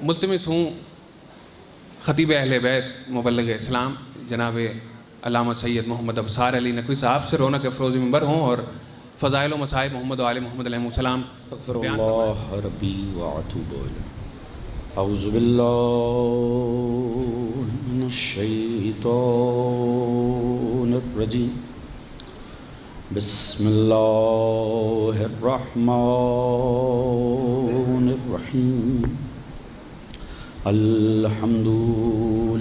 ملتمس ہوں خطیب اہل بیت مبلغ اسلام جناب علامہ سید محمد ابصار علی نقوی صاحب سے رونق افروز منبر ہوں اور فضائل و مصائب محمد و آل محمد علیہ السلام استغفر اللہ ربی واتوب الیہ. اعوذ باللہ من الشیطان الرجیم. بسم اللہ الرحمن الرحیم. الحمد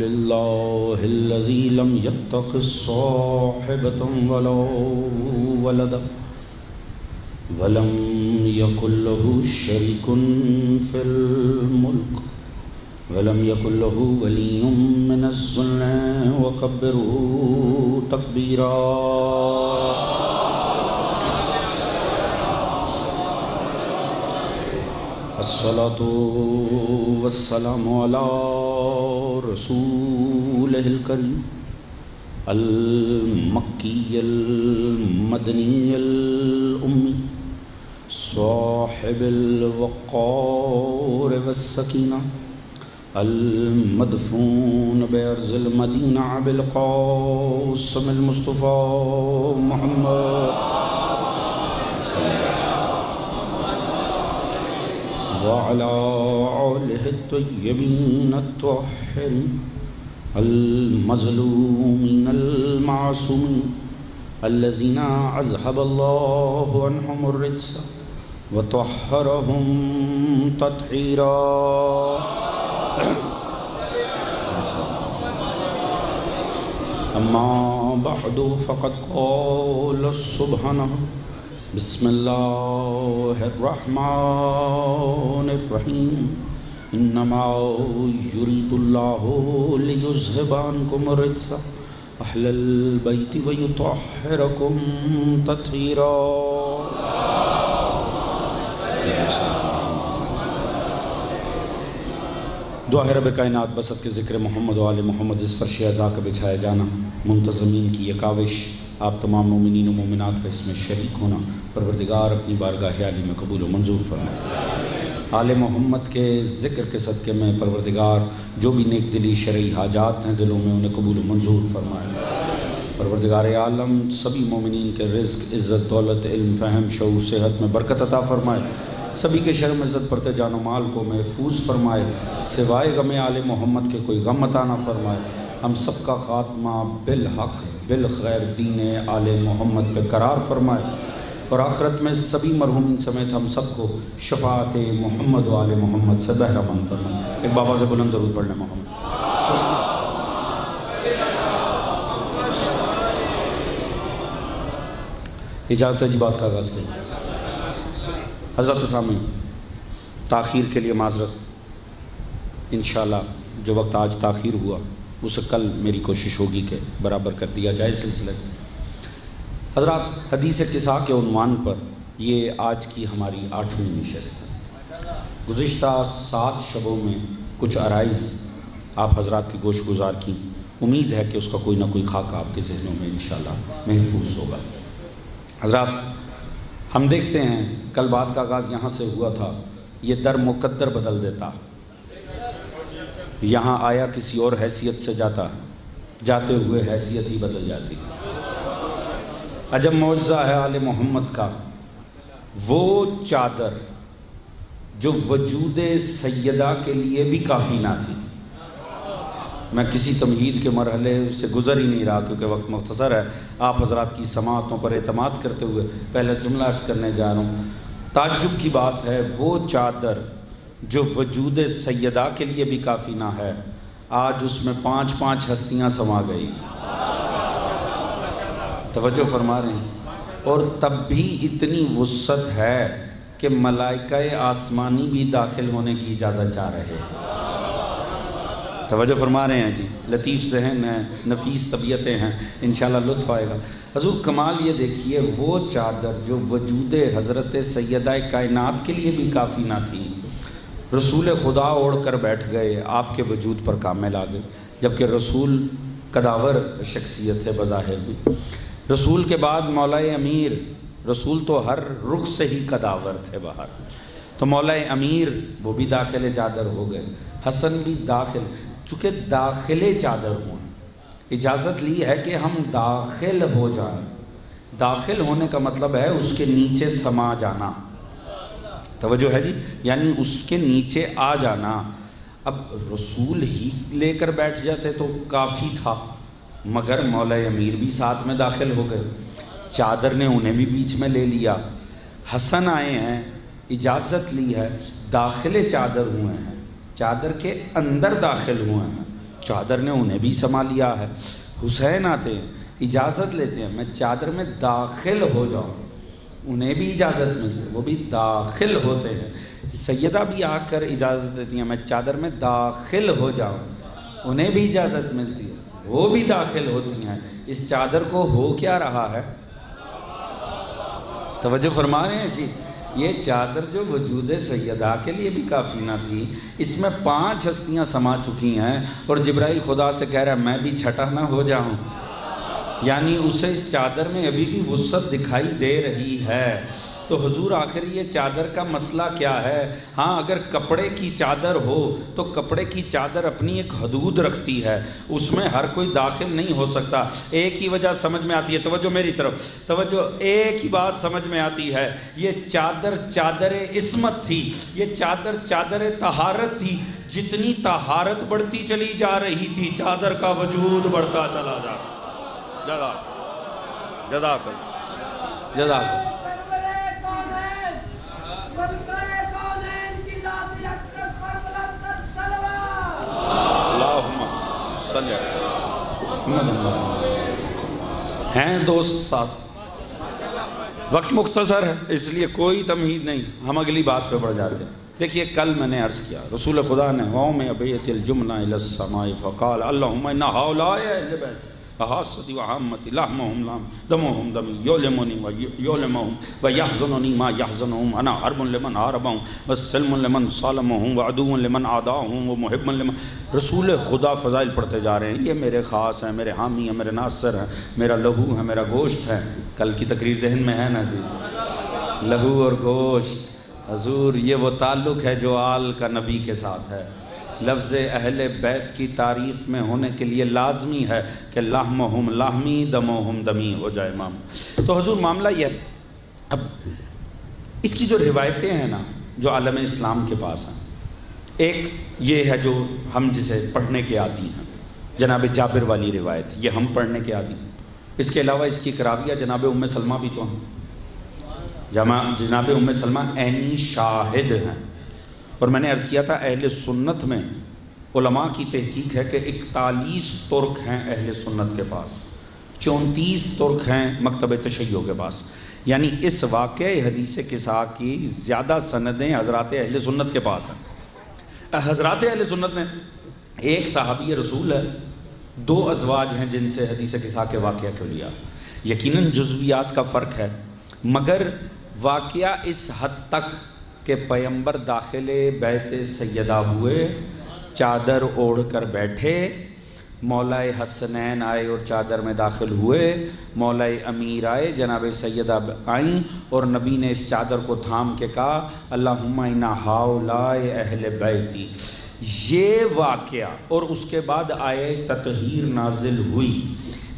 للہ الذی لم یتخذ صاحبۃ ولا ولدا ولم یکن لہ شریک فی الملک ولم یکن لہ ولی من الذل وکبرہ تکبیرا. الصلاۃ والسلام علی رسولہ الکریم المکی المدنی الامی صاحب الوقار والسکینہ المدفون بأرض المدینہ بالقاسم المصطفیٰ محمد وعلى آلہ الطیبین الطاہرین المظلومین المعصومین الذین اذهب اللہ عنہم الرجس وطہرہم تطہیرا. اما بعد فقد قال سبحانہ بسم اللہ الرحمن الرحیم. انما یرید اللہ لیذہب عنکم الرجس اہل البیت ویطہرکم تطہیرا. دعا رب کائنات بسط کے ذکر محمد و آل محمد اس فرش اعضاء کا بچھایا جانا منتظمین کی یہ کاوش آپ تمام مومنین و مومنات کا اس میں شریک ہونا پروردگار اپنی بارگاہ عالی میں قبول و منظور فرمائے. آل محمد کے ذکر کے صدقے میں پروردگار جو بھی نیک دلی شرعی حاجات ہیں دلوں میں انہیں قبول و منظور فرمائے. پروردگار عالم سبھی مومنین کے رزق عزت دولت علم فہم شعور صحت میں برکت عطا فرمائے. سبھی کے شرم عزت پرتے جان و مال کو محفوظ فرمائے. سوائے غم آل محمد کے کوئی غم عطا نہ فرمائے. ہم سب کا خاتمہ بالحق بالخیر دین آل محمد پہ قرار فرمائے اور آخرت میں سبھی مرحومین سمیت ہم سب کو شفاعت محمد و آل محمد سے بہرمند فرمائے. ایک بابا سے بلند درود پڑھنے محمد. اجازت ہے جی بات کا آغاز کریں. حضرت سامعین تاخیر کے لیے معذرت. انشاءاللہ جو وقت آج تاخیر ہوا اسے کل میری کوشش ہوگی کہ برابر کر دیا جائے. سلسلہ حضرات حدیث قصہ کے عنوان پر یہ آج کی ہماری 8ویں نشست ہے. گزشتہ 7 شبوں میں کچھ عرائض آپ حضرات کی گوش گزار کی. امید ہے کہ اس کا کوئی نہ کوئی خاکہ آپ کے ذہنوں میں انشاءاللہ محفوظ ہوگا. حضرات ہم دیکھتے ہیں کل بات کا آغاز یہاں سے ہوا تھا. یہ در مقدر بدل دیتا. یہاں آیا کسی اور حیثیت سے جاتا جاتے ہوئے حیثیت ہی بدل جاتی. عجب معجزہ ہے آل محمد کا. وہ چادر جو وجود سیدہ کے لیے بھی کافی نہ تھی. میں کسی تمہید کے مرحلے سے گزر ہی نہیں رہا کیونکہ وقت مختصر ہے. آپ حضرات کی سماعتوں پر اعتماد کرتے ہوئے پہلے جملہ عرض کرنے جا رہا ہوں. تعجب کی بات ہے وہ چادر جو وجود سیدہ کے لیے بھی کافی نہ ہے آج اس میں 5 ہستیاں سما گئی. توجہ فرما رہے ہیں. اور تب بھی اتنی وسعت ہے کہ ملائکہ آسمانی بھی داخل ہونے کی اجازت چاہ رہے ہیں. توجہ فرما رہے ہیں جی. لطیف ذہن ہیں نفیس طبیعتیں ہیں انشاءاللہ لطف آئے گا. حضور کمال یہ دیکھیے وہ چادر جو وجود حضرت سیدہ کائنات کے لیے بھی کافی نہ تھی رسول خدا اوڑھ کر بیٹھ گئے آپ کے وجود پر کامل آ گئے. جبکہ رسول قداور شخصیت ہے بظاہر بھی. رسول کے بعد مولا امیر رسول تو ہر رخ سے ہی قداور تھے باہر. تو مولا امیر وہ بھی داخل چادر ہو گئے، حسن بھی داخل، چونکہ داخل چادر ہوں، اجازت لی ہے کہ ہم داخل ہو جائیں۔ داخل ہونے کا مطلب ہے اس کے نیچے سما جانا، توجہ ہے جی، یعنی اس کے نیچے آ جانا۔ اب رسول ہی لے کر بیٹھ جاتے تو کافی تھا، مگر مولا امیر بھی ساتھ میں داخل ہو گئے، چادر نے انہیں بھی بیچ میں لے لیا۔ حسن آئے ہیں، اجازت لی ہے، داخل چادر ہوئے ہیں، چادر کے اندر داخل ہوئے ہیں، چادر نے انہیں بھی سما لیا ہے۔ حسین آتے ہیں، اجازت لیتے ہیں، میں چادر میں داخل ہو جاؤں، انہیں بھی اجازت ملتی ہے، وہ بھی داخل ہوتے ہیں۔ سیدہ بھی آ کر اجازت دیتی ہیں، میں چادر میں داخل ہو جاؤں، انہیں بھی اجازت ملتی ہے، وہ بھی داخل ہوتی ہیں۔ اس چادر کو ہو کیا رہا ہے؟ توجہ فرما رہے ہیں جی؟ یہ چادر جو وجود سیدہ کے لیے بھی کافی نہ تھی، اس میں 5 ہستیاں سما چکی ہیں، اور جبرائیل خدا سے کہہ رہا ہے میں بھی چھٹا نہ ہو جاؤں، یعنی اسے اس چادر میں ابھی بھی وسعت دکھائی دے رہی ہے۔ تو حضور آخر یہ چادر کا مسئلہ کیا ہے؟ ہاں اگر کپڑے کی چادر ہو تو کپڑے کی چادر اپنی ایک حدود رکھتی ہے، اس میں ہر کوئی داخل نہیں ہو سکتا۔ ایک ہی وجہ سمجھ میں آتی ہے، توجہ میری طرف، توجہ، ایک ہی بات سمجھ میں آتی ہے، یہ چادر چادر عصمت تھی، یہ چادر چادر طہارت تھی، جتنی طہارت بڑھتی چلی جا رہی تھی چادر کا وجود بڑھتا چلا جا رہا۔ جزاک ہیں دوست ساتھ، وقت مختصر ہے اس لیے کوئی تمہید نہیں، ہم اگلی بات پہ بڑھ جاتے ہیں۔ دیکھیے کل میں نے عرض کیا رسول خدا نے قوم ابیت الجمنہ الی السماء فقال اللہم ان ہؤلاء اہل بیت احاصتی وعامتی لحمہم لحم دمہم دمی یولمونی ویولمہم ویحزننی ما یحزنہم انا حرب لمن حاربہم وسلم لمن صالمہم وعدو لمن عاداہم ومحب لمن۔ رسول خدا فضائل پڑھتے جا رہے ہیں، یہ میرے خاص ہیں، میرے حامی ہیں، میرے ناصر ہیں، میرا لہو ہے، میرا گوشت ہے۔ کل کی تقریر ذہن میں ہے نا جی؟ لہو اور گوشت، حضور یہ وہ تعلق ہے جو آل کا نبی کے ساتھ ہے۔ لفظ اہل بیت کی تعریف میں ہونے کے لیے لازمی ہے کہ لحمہم لحمی دمہم دمی ہو جائے امام۔ تو حضور معاملہ یہ ہے، اب اس کی جو روایتیں ہیں نا جو عالم اسلام کے پاس ہیں، ایک یہ ہے جو ہم جسے پڑھنے کے عادی ہیں، جناب جابر والی روایت، یہ ہم پڑھنے کے عادی ہیں۔ اس کے علاوہ اس کی کراویہ جناب ام سلمہ بھی تو ہیں، جناب ام سلمہ عینی شاہد ہیں۔ اور میں نے عرض کیا تھا اہل سنت میں علماء کی تحقیق ہے کہ 41 ترک ہیں اہل سنت کے پاس، 34 ترک ہیں مکتب تشیع کے پاس، یعنی اس واقعہ حدیث قصہ کی زیادہ سندیں حضرات اہل سنت کے پاس ہیں۔ حضرات اہل سنت میں ایک صحابی رسول ہے، 2 ازواج ہیں جن سے حدیث قصہ کے واقعہ کو لیا، یقیناً جزویات کا فرق ہے، مگر واقعہ اس حد تک کہ پیمبر داخل بیت سیدہ ہوئے، چادر اوڑھ کر بیٹھے، مولا حسنین آئے اور چادر میں داخل ہوئے، مولا امیر آئے، جناب سیدہ آئیں اور نبی نے اس چادر کو تھام کے کہا اللہم ان ہؤلاء اہل بیتی۔ یہ واقعہ اور اس کے بعد آئے تطہیر نازل ہوئی،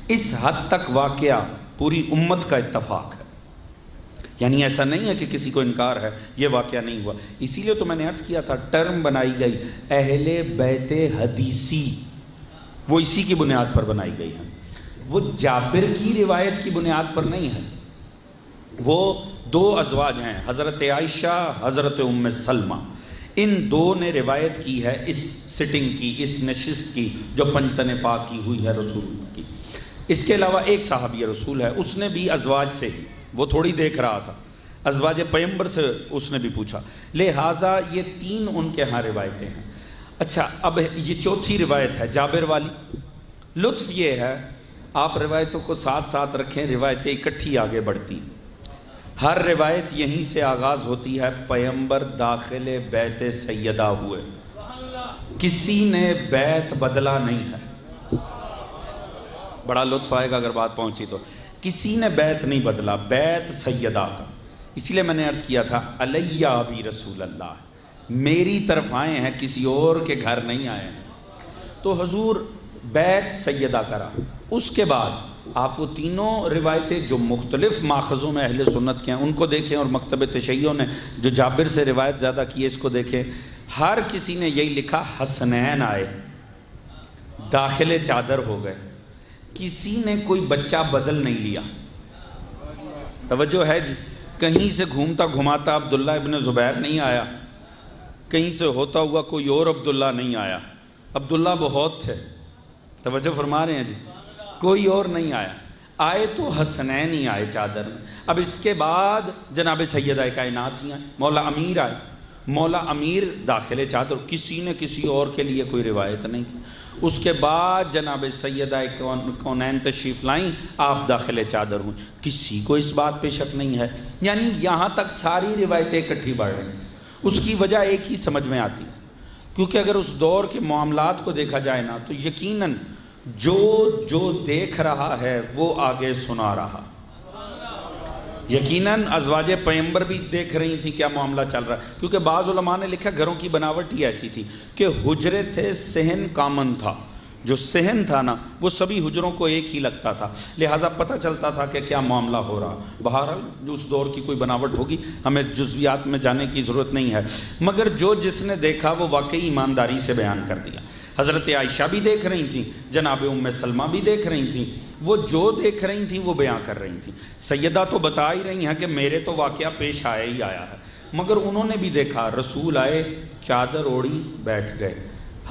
اس حد تک واقعہ پوری امت کا اتفاق ہے، یعنی ایسا نہیں ہے کہ کسی کو انکار ہے، یہ واقعہ نہیں ہوا۔ اسی لیے تو میں نے عرض کیا تھا ٹرم بنائی گئی اہل بیت حدیثی، وہ اسی کی بنیاد پر بنائی گئی ہے، وہ جابر کی روایت کی بنیاد پر نہیں ہے۔ وہ 2 ازواج ہیں، حضرت عائشہ، حضرت ام سلمہ، ان 2 نے روایت کی ہے اس سٹنگ کی، اس نشست کی جو پنجتن پاک کی ہوئی ہے رسول کی۔ اس کے علاوہ ایک صحابی رسول ہے، اس نے بھی ازواج سے ہی، وہ تھوڑی دیکھ رہا تھا، ازواج پیمبر سے اس نے بھی پوچھا، لہٰذا یہ 3 ان کے ہاں روایتیں ہیں۔ اچھا اب یہ 4تھی روایت ہے جابر والی۔ لطف یہ ہے آپ روایتوں کو ساتھ ساتھ رکھیں، روایتیں اکٹھی آگے بڑھتی، ہر روایت یہیں سے آغاز ہوتی ہے پیمبر داخل بیت سیدہ ہوئے، کسی نے بیت بدلا نہیں ہے۔ بڑا لطف آئے گا اگر بات پہنچی تو، کسی نے بیت نہیں بدلا، بیت سیدہ کا، اسی لیے میں نے عرض کیا تھا علیہ ابی رسول اللہ، میری طرف آئے ہیں، کسی اور کے گھر نہیں آئے ہیں۔ تو حضور بیت سیدہ کرا، اس کے بعد آپ وہ تینوں روایتیں جو مختلف ماخذوں میں اہل سنت کے ہیں ان کو دیکھیں، اور مکتب تشیع نے جو جابر سے روایت زیادہ کی ہے اس کو دیکھیں، ہر کسی نے یہی لکھا حسنین آئے، داخل چادر ہو گئے، کسی نے کوئی بچہ بدل نہیں لیا۔ توجہ ہے جی، کہیں سے گھومتا گھماتا عبداللہ ابن زبیر نہیں آیا، کہیں سے ہوتا ہوا کوئی اور عبداللہ نہیں آیا، عبداللہ بہت تھے، توجہ فرما رہے ہیں جی، کوئی اور نہیں آیا، آئے تو حسنین ہی آئے چادر میں۔ اب اس کے بعد جناب سیدہ کائنات ہی آئے، مولا امیر آئے، مولا امیر داخل چادر، کسی نے کسی اور کے لیے کوئی روایت نہیں کی۔ اس کے بعد جناب سیدہ کونین تشریف لائیں، آپ داخل چادر ہوئیں، کسی کو اس بات پہ شک نہیں ہے۔ یعنی یہاں تک ساری روایتیں اکٹھی بڑھ رہی ہیں۔ اس کی وجہ ایک ہی سمجھ میں آتی ہے، کیونکہ اگر اس دور کے معاملات کو دیکھا جائے نا تو یقیناً جو دیکھ رہا ہے وہ آگے سنا رہا، یقیناً ازواج پیغمبر بھی دیکھ رہی تھی کیا معاملہ چل رہا ہے، کیونکہ بعض علماء نے لکھا گھروں کی بناوٹ ہی ایسی تھی کہ حجرے تھے، صحن کامن تھا، جو صحن تھا نا وہ سبھی حجروں کو ایک ہی لگتا تھا، لہٰذا پتہ چلتا تھا کہ کیا معاملہ ہو رہا۔ بہرحال اس دور کی کوئی بناوٹ ہوگی، ہمیں جزویات میں جانے کی ضرورت نہیں ہے، مگر جو جس نے دیکھا وہ واقعی ایمانداری سے بیان کر دیا۔ حضرت عائشہ بھی دیکھ رہی تھیں، جناب ام سلمہ بھی دیکھ رہی تھیں، وہ جو دیکھ رہی تھیں وہ بیان کر رہی تھیں۔ سیدہ تو بتا ہی رہی ہیں کہ میرے تو واقعہ پیش آیا ہی آیا ہے، مگر انہوں نے بھی دیکھا، رسول آئے چادر اوڑھی بیٹھ گئے،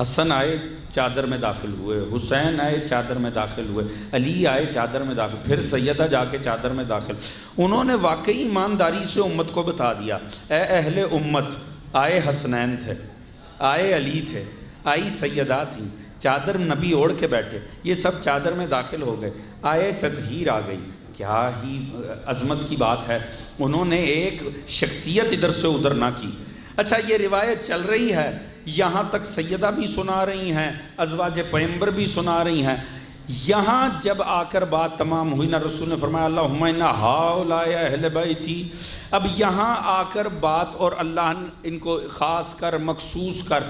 حسن آئے چادر میں داخل ہوئے، حسین آئے چادر میں داخل ہوئے، علی آئے چادر میں داخل، پھر سیدہ جا کے چادر میں داخل۔ انہوں نے واقعی ایمانداری سے امت کو بتا دیا، اے اہل امت، آئے حسنین تھے، آئے علی تھے، آئی سیدہ تھیں، چادر نبی اوڑھ کے بیٹھے، یہ سب چادر میں داخل ہو گئے، آئے تطہیر آ گئی۔ کیا ہی عظمت کی بات ہے، انہوں نے ایک شخصیت ادھر سے ادھر نہ کی۔ اچھا یہ روایت چل رہی ہے، یہاں تک سیدہ بھی سنا رہی ہیں، ازواج پیغمبر بھی سنا رہی ہیں، یہاں جب آ کر بات تمام ہوئی نا، رسول نے فرمایا اللہم انا ہؤلاء اہل بیتی، اب یہاں آ کر بات، اور اللہ ان کو خاص کر مخصوص کر،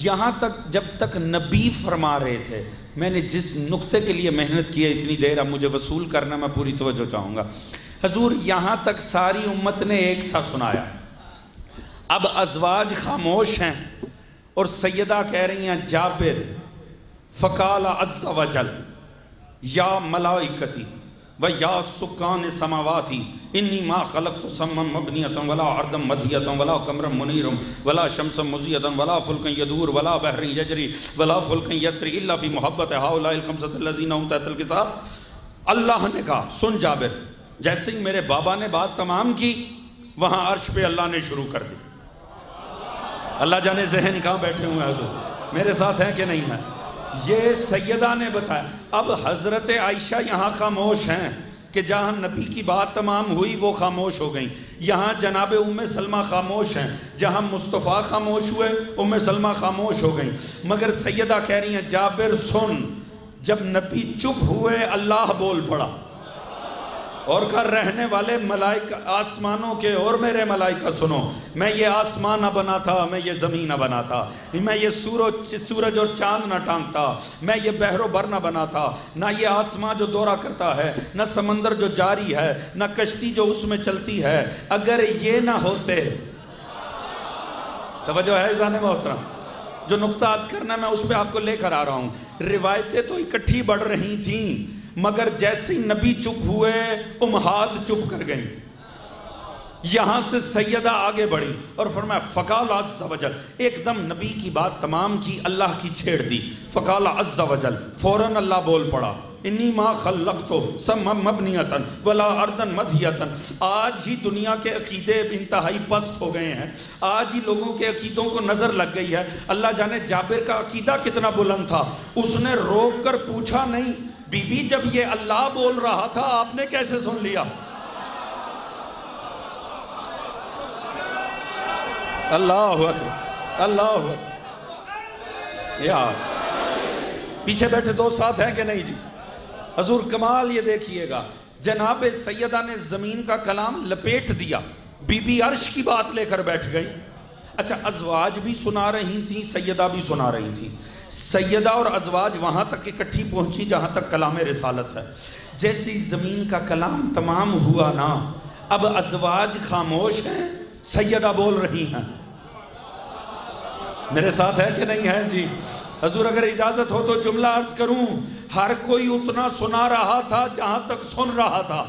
یہاں تک جب تک نبی فرما رہے تھے، میں نے جس نقطے کے لیے محنت کی ہے اتنی دیر، اب مجھے وصول کرنا، میں پوری توجہ چاہوں گا۔ حضور یہاں تک ساری امت نے ایک سا سنایا، اب ازواج خاموش ہیں اور سیدہ کہہ رہی ہیں جابر فقال عز وجل یا ملائکتی و یا سکان سماواتی انی ما خلقت سما مبنیتا ولا عرضا مدھیتا ولا قمرا منیرا ولا شمسا مضیئتا ولا فلکا یدور ولا بحر یجری ولا فلکا یسری الا فی محبت ہؤلاء الخمسۃ الذین هم تحت الکتاب۔ اللہ نے کہا سن جابر، جیسے ہی میرے بابا نے بات تمام کی وہاں عرش پہ اللہ نے شروع کر دی۔ اللہ جانے ذہن کہاں بیٹھے ہوئے ہیں حضور، میرے ساتھ ہیں کہ نہیں ہیں؟ یہ سیدہ نے بتایا۔ اب حضرت عائشہ یہاں خاموش ہیں کہ جہاں نبی کی بات تمام ہوئی وہ خاموش ہو گئیں، یہاں جناب ام سلمہ خاموش ہیں، جہاں مصطفیٰ خاموش ہوئے ام سلمہ خاموش ہو گئیں، مگر سیدہ کہہ رہی ہیں جابر سن، جب نبی چپ ہوئے اللہ بول پڑا اور کہا رہنے والے ملائکہ آسمانوں کے اور میرے ملائکہ سنو، میں یہ آسمان نہ بنا تھا، میں یہ زمین نہ بنا تھا، میں یہ سورج اور چاند نہ ٹانگتا، میں یہ بحر و بر نہ بنا تھا، نہ یہ آسمان جو دورہ کرتا ہے، نہ سمندر جو جاری ہے، نہ کشتی جو اس میں چلتی ہے، اگر یہ نہ ہوتے۔ توجہ ہے ذہن محترم، جو نقطہ آج کرنا میں اس پہ آپ کو لے کر آ رہا ہوں۔ روایتیں تو اکٹھی بڑھ رہی تھیں، مگر جیسے ہی نبی چپ ہوئے امہات چپ کر گئیں، یہاں سے سیدہ آگے بڑھی اور فرمایا فقال عز وجل، ایک دم نبی کی بات تمام کی، اللہ کی چھیڑ دی، فقال عز وجل، فوراً اللہ بول پڑا انی ما خلقتو سما مبنیتا ولا ارضا مدھیتا۔ آج ہی دنیا کے عقیدے انتہائی پست ہو گئے ہیں، آج ہی لوگوں کے عقیدوں کو نظر لگ گئی ہے۔ اللہ جانے جابر کا عقیدہ کتنا بلند تھا، اس نے روک کر پوچھا نہیں بی بی جب یہ اللہ بول رہا تھا آپ نے کیسے سن لیا؟ اللہ اکبر، اللہ اکبر۔ یار پیچھے بیٹھے دو ساتھ ہیں کہ نہیں جی؟ حضور کمال یہ دیکھیے گا، جناب سیدہ نے زمین کا کلام لپیٹ دیا، بی بی عرش کی بات لے کر بیٹھ گئی. اچھا ازواج بھی سنا رہی تھیں، سیدہ بھی سنا رہی تھیں. سیدہ اور ازواج وہاں تک اکٹھی پہنچی جہاں تک کلام رسالت ہے. جیسی زمین کا کلام تمام ہوا نا، اب ازواج خاموش ہیں، سیدہ بول رہی ہیں. میرے ساتھ ہے کہ نہیں ہے جی؟ حضور اگر اجازت ہو تو جملہ عرض کروں. ہر کوئی اتنا سنا رہا تھا جہاں تک سن رہا تھا.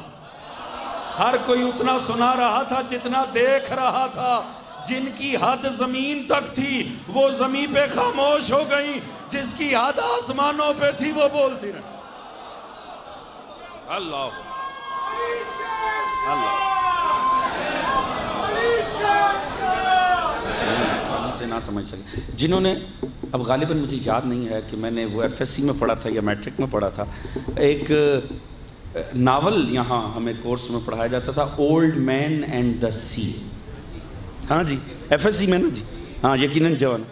ہر کوئی اتنا سنا رہا تھا جتنا دیکھ رہا تھا. جن کی حد زمین تک تھی وہ زمین پہ خاموش ہو گئی، جس کی حد آسمانوں پہ تھی وہ بولتی رہی. اللہ اللہ سے نہ سمجھ سکے. جنہوں نے اب غالباً مجھے یاد نہیں ہے کہ میں نے وہ ایف ایس سی میں پڑھا تھا یا میٹرک میں پڑھا تھا، ایک ناول یہاں ہمیں کورس میں پڑھایا جاتا تھا، اولڈ مین اینڈ دا سی. ہاں جی ایف ایس سی میں نا جی، ہاں یقیناً جوان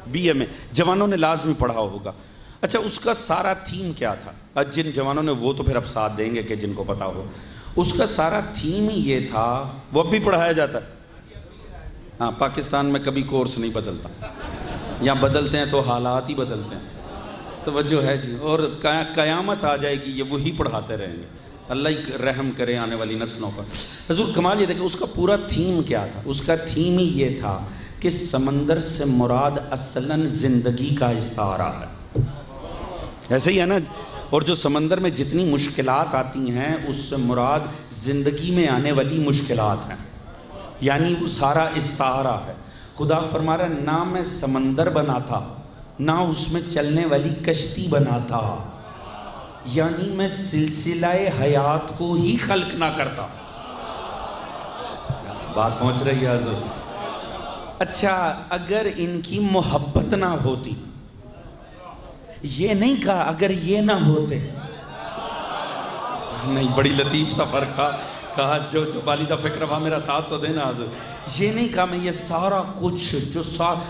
بی اے میں جوانوں نے لازمی پڑھا ہوگا. اچھا اس کا سارا تھیم کیا تھا؟ جن جوانوں نے وہ تو پھر اب ساتھ دیں گے کہ جن کو پتا ہو. اس کا سارا تھیم ہی یہ تھا، وہ اب بھی پڑھایا جاتا ہے. ہاں پاکستان میں کبھی کورس نہیں بدلتا، یا بدلتے ہیں تو حالات ہی بدلتے ہیں. توجہ ہے جی؟ اور قیامت آ جائے گی یہ وہی پڑھاتے رہیں گے. اللہ ہی رحم کرے آنے والی نسلوں پر. حضور کمال یہ دیکھیں اس کا پورا تھیم کیا تھا. اس کا تھیم ہی یہ تھا کہ سمندر سے مراد اصلاً زندگی کا استعارہ ہے. ایسے ہی ہے نا؟ اور جو سمندر میں جتنی مشکلات آتی ہیں اس سے مراد زندگی میں آنے والی مشکلات ہیں، یعنی وہ سارا استعارہ ہے. خدا فرما رہا ہے نہ میں سمندر بنا تھا نہ اس میں چلنے والی کشتی بنا تھا، یعنی میں سلسلہ حیات کو ہی خلق نہ کرتا. بات پہنچ رہی ہے حضور؟ اچھا اگر ان کی محبت نہ ہوتی، یہ نہیں کہا اگر یہ نہ ہوتے، نہیں بڑی لطیف سا فرق کہا جو والدہ فکر ہوا میرا ساتھ تو دینا حضور. یہ نہیں کہا میں یہ سارا کچھ جو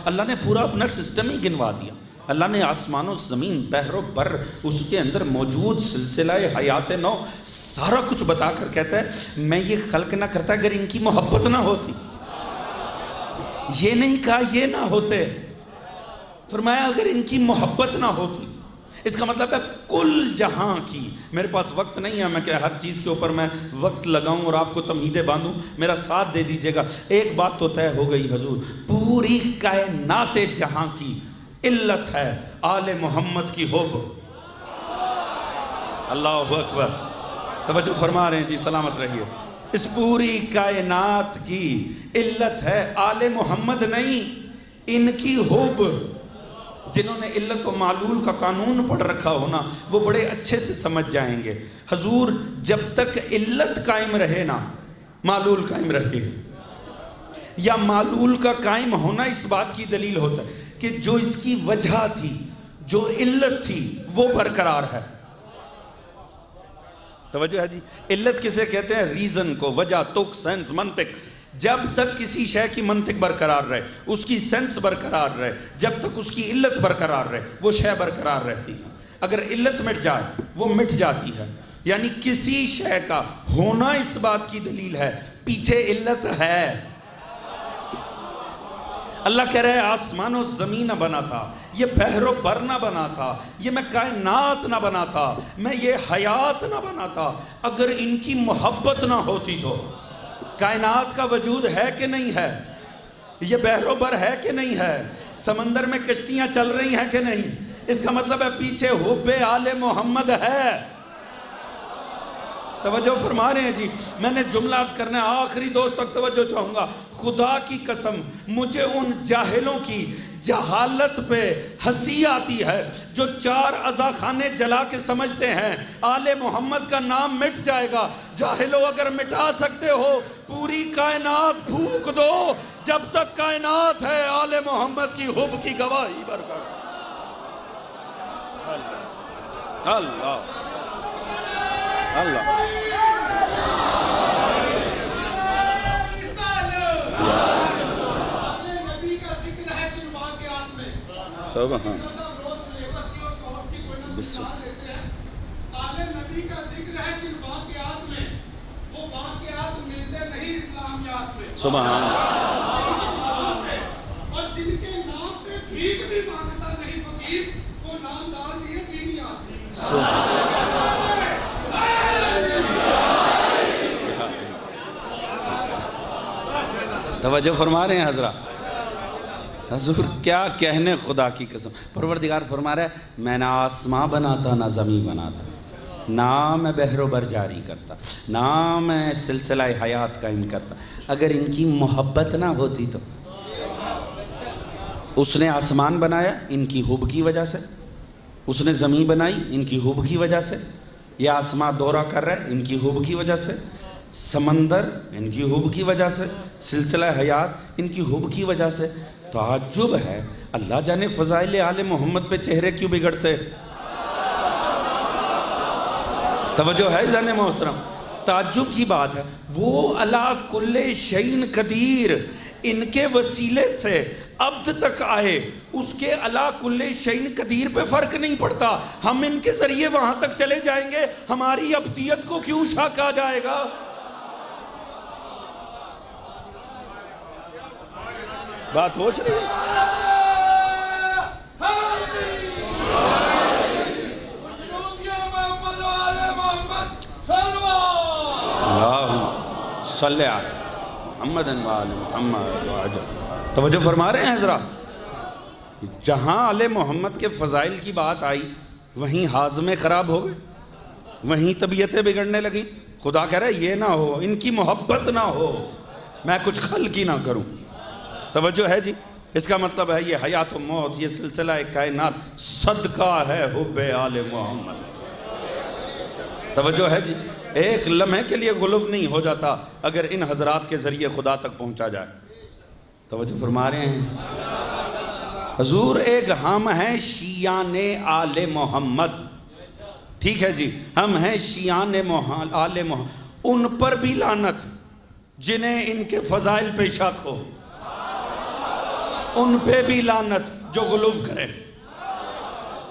اللہ نے پورا اپنا سسٹم ہی گنوا دیا. اللہ نے آسمان و زمین بحر و بر اس کے اندر موجود سلسلہ حیات نو سارا کچھ بتا کر کہتا ہے میں یہ خلق نہ کرتا اگر ان کی محبت نہ ہوتی. یہ نہیں کہا یہ نہ ہوتے، فرمایا اگر ان کی محبت نہ ہوتی. اس کا مطلب ہے کل جہاں کی، میرے پاس وقت نہیں ہے میں کہ ہر چیز کے اوپر میں وقت لگاؤں اور آپ کو تمہیدیں باندھوں، میرا ساتھ دے دیجئے گا. ایک بات تو طے ہو گئی حضور، پوری کائنات جہاں کی علت ہے آل محمد کی حب. اللہ اکبر. توجہ فرما رہے ہیں جی، سلامت رہیے. اس پوری کائنات کی علت ہے آل محمد نہیں، ان کی حب. جنہوں نے علت و معلول کا قانون پڑھ رکھا ہونا وہ بڑے اچھے سے سمجھ جائیں گے. حضور جب تک علت قائم رہے نا معلول قائم رہتی ہے، یا معلول کا قائم ہونا اس بات کی دلیل ہوتا ہے کہ جو اس کی وجہ تھی، جو علت تھی وہ برقرار ہے. توجہ ہے جی؟ علت کسے کہتے ہیں؟ ریزن کو، وجہ، تک، سینس، منطق. جب تک کسی شے کی منطق برقرار رہے، اس کی سینس برقرار رہے، جب تک اس کی علت برقرار رہے وہ شے برقرار رہتی ہے. اگر علت مٹ جائے وہ مٹ جاتی ہے. یعنی کسی شے کا ہونا اس بات کی دلیل ہے پیچھے علت ہے. اللہ کہہ رہے آسمان و زمین نہ بنا تھا، یہ بحر و بر نہ بنا تھا، یہ میں کائنات نہ بنا تھا، میں یہ حیات نہ بنا تھا اگر ان کی محبت نہ ہوتی تو. کائنات کا وجود ہے کہ نہیں ہے؟ یہ بحر و بر ہے کہ نہیں ہے؟ سمندر میں کشتیاں چل رہی ہیں کہ نہیں؟ اس کا مطلب ہے پیچھے حب آل محمد ہے. توجہ فرما رہے ہیں جی؟ میں نے جملہ عرض کرنا ہے، آخری دوست تک توجہ چاہوں گا. خدا کی قسم مجھے ان جاہلوں کی جہالت پہ ہنسی آتی ہے جو 4 عزاخانے جلا کے سمجھتے ہیں آل محمد کا نام مٹ جائے گا. جاہلوں اگر مٹا سکتے ہو پوری کائنات پھونک دو، جب تک کائنات ہے آل محمد کی حب کی گواہی برقرار. اللہ اللہ سب ہاں بسم آل نبی کا ذکر ہے جن واقعات میں وہ واقعات ملتے نہیں اسلامیات میں. سبحان اور جن کے نام پہ بھیک بھی مانگتا نہیں فقیر وہ نام ڈال دیے دینی آدمی. توجہ فرما رہے ہیں حضرات. حضور کیا کہنے خدا کی قسم. پروردگار فرما رہا ہے میں نہ آسماں بناتا نہ زمین بناتا، نہ میں بحر و بر جاری کرتا، نہ میں سلسلہ حیات قائم کرتا. اگر ان کی محبت نہ ہوتی تو اس نے آسمان بنایا ان کی حب کی وجہ سے، اس نے زمین بنائی ان کی حب کی وجہ سے، یہ آسمان دورہ کر رہا ہے ان کی حب کی وجہ سے، سمندر ان کی حب کی وجہ سے، سلسلہ حیات ان کی حب کی وجہ سے. تعجب ہے اللہ جانے فضائل آل محمد پہ چہرے کیوں بگڑتے. توجہ ہے زن محترم، تعجب کی بات ہے. وہ علی کل شیء قدیر ان کے وسیلے سے عبد تک آئے، اس کے علی کل شیء قدیر پہ فرق نہیں پڑتا. ہم ان کے ذریعے وہاں تک چلے جائیں گے، ہماری عبدیت کو کیوں شک آ جائے گا. بات پہنچ رہی ہے. اللہم صلی علی محمد و آل محمد وعجل. توجہ فرما رہے ہیں حضرات، جہاں آل محمد کے فضائل کی بات آئی وہیں ہاضمے خراب ہو گئے، وہیں طبیعتیں بگڑنے لگیں. خدا کہہ رہا ہے یہ نہ ہو، ان کی محبت نہ ہو، میں کچھ خلق ہی نہ کروں. توجہ ہے جی. اس کا مطلب ہے یہ حیات و موت، یہ سلسلہ کائنات صدقہ ہے حب آل محمد. توجہ ہے جی. ایک لمحے کے لیے غلو نہیں ہو جاتا اگر ان حضرات کے ذریعے خدا تک پہنچا جائے. توجہ فرما رہے ہیں حضور. ایک ہم ہیں شیعان آل محمد، ٹھیک ہے جی، ہم ہیں شیعان آل محمد. ان پر بھی لعنت جنہیں ان کے فضائل پہ شک ہو، ان پہ بھی لعنت جو غلو کرے.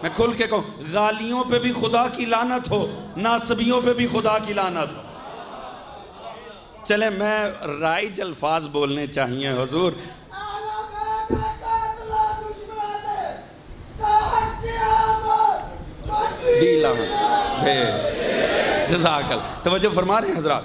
میں کھل کے کہوں، غالیوں پہ بھی خدا کی لعنت ہو، ناصبیوں پہ بھی خدا کی لعنت ہو. چلیں میں رائج الفاظ بولنے چاہیے حضور. جزاک اللہ. توجہ فرما رہے ہیں حضرات.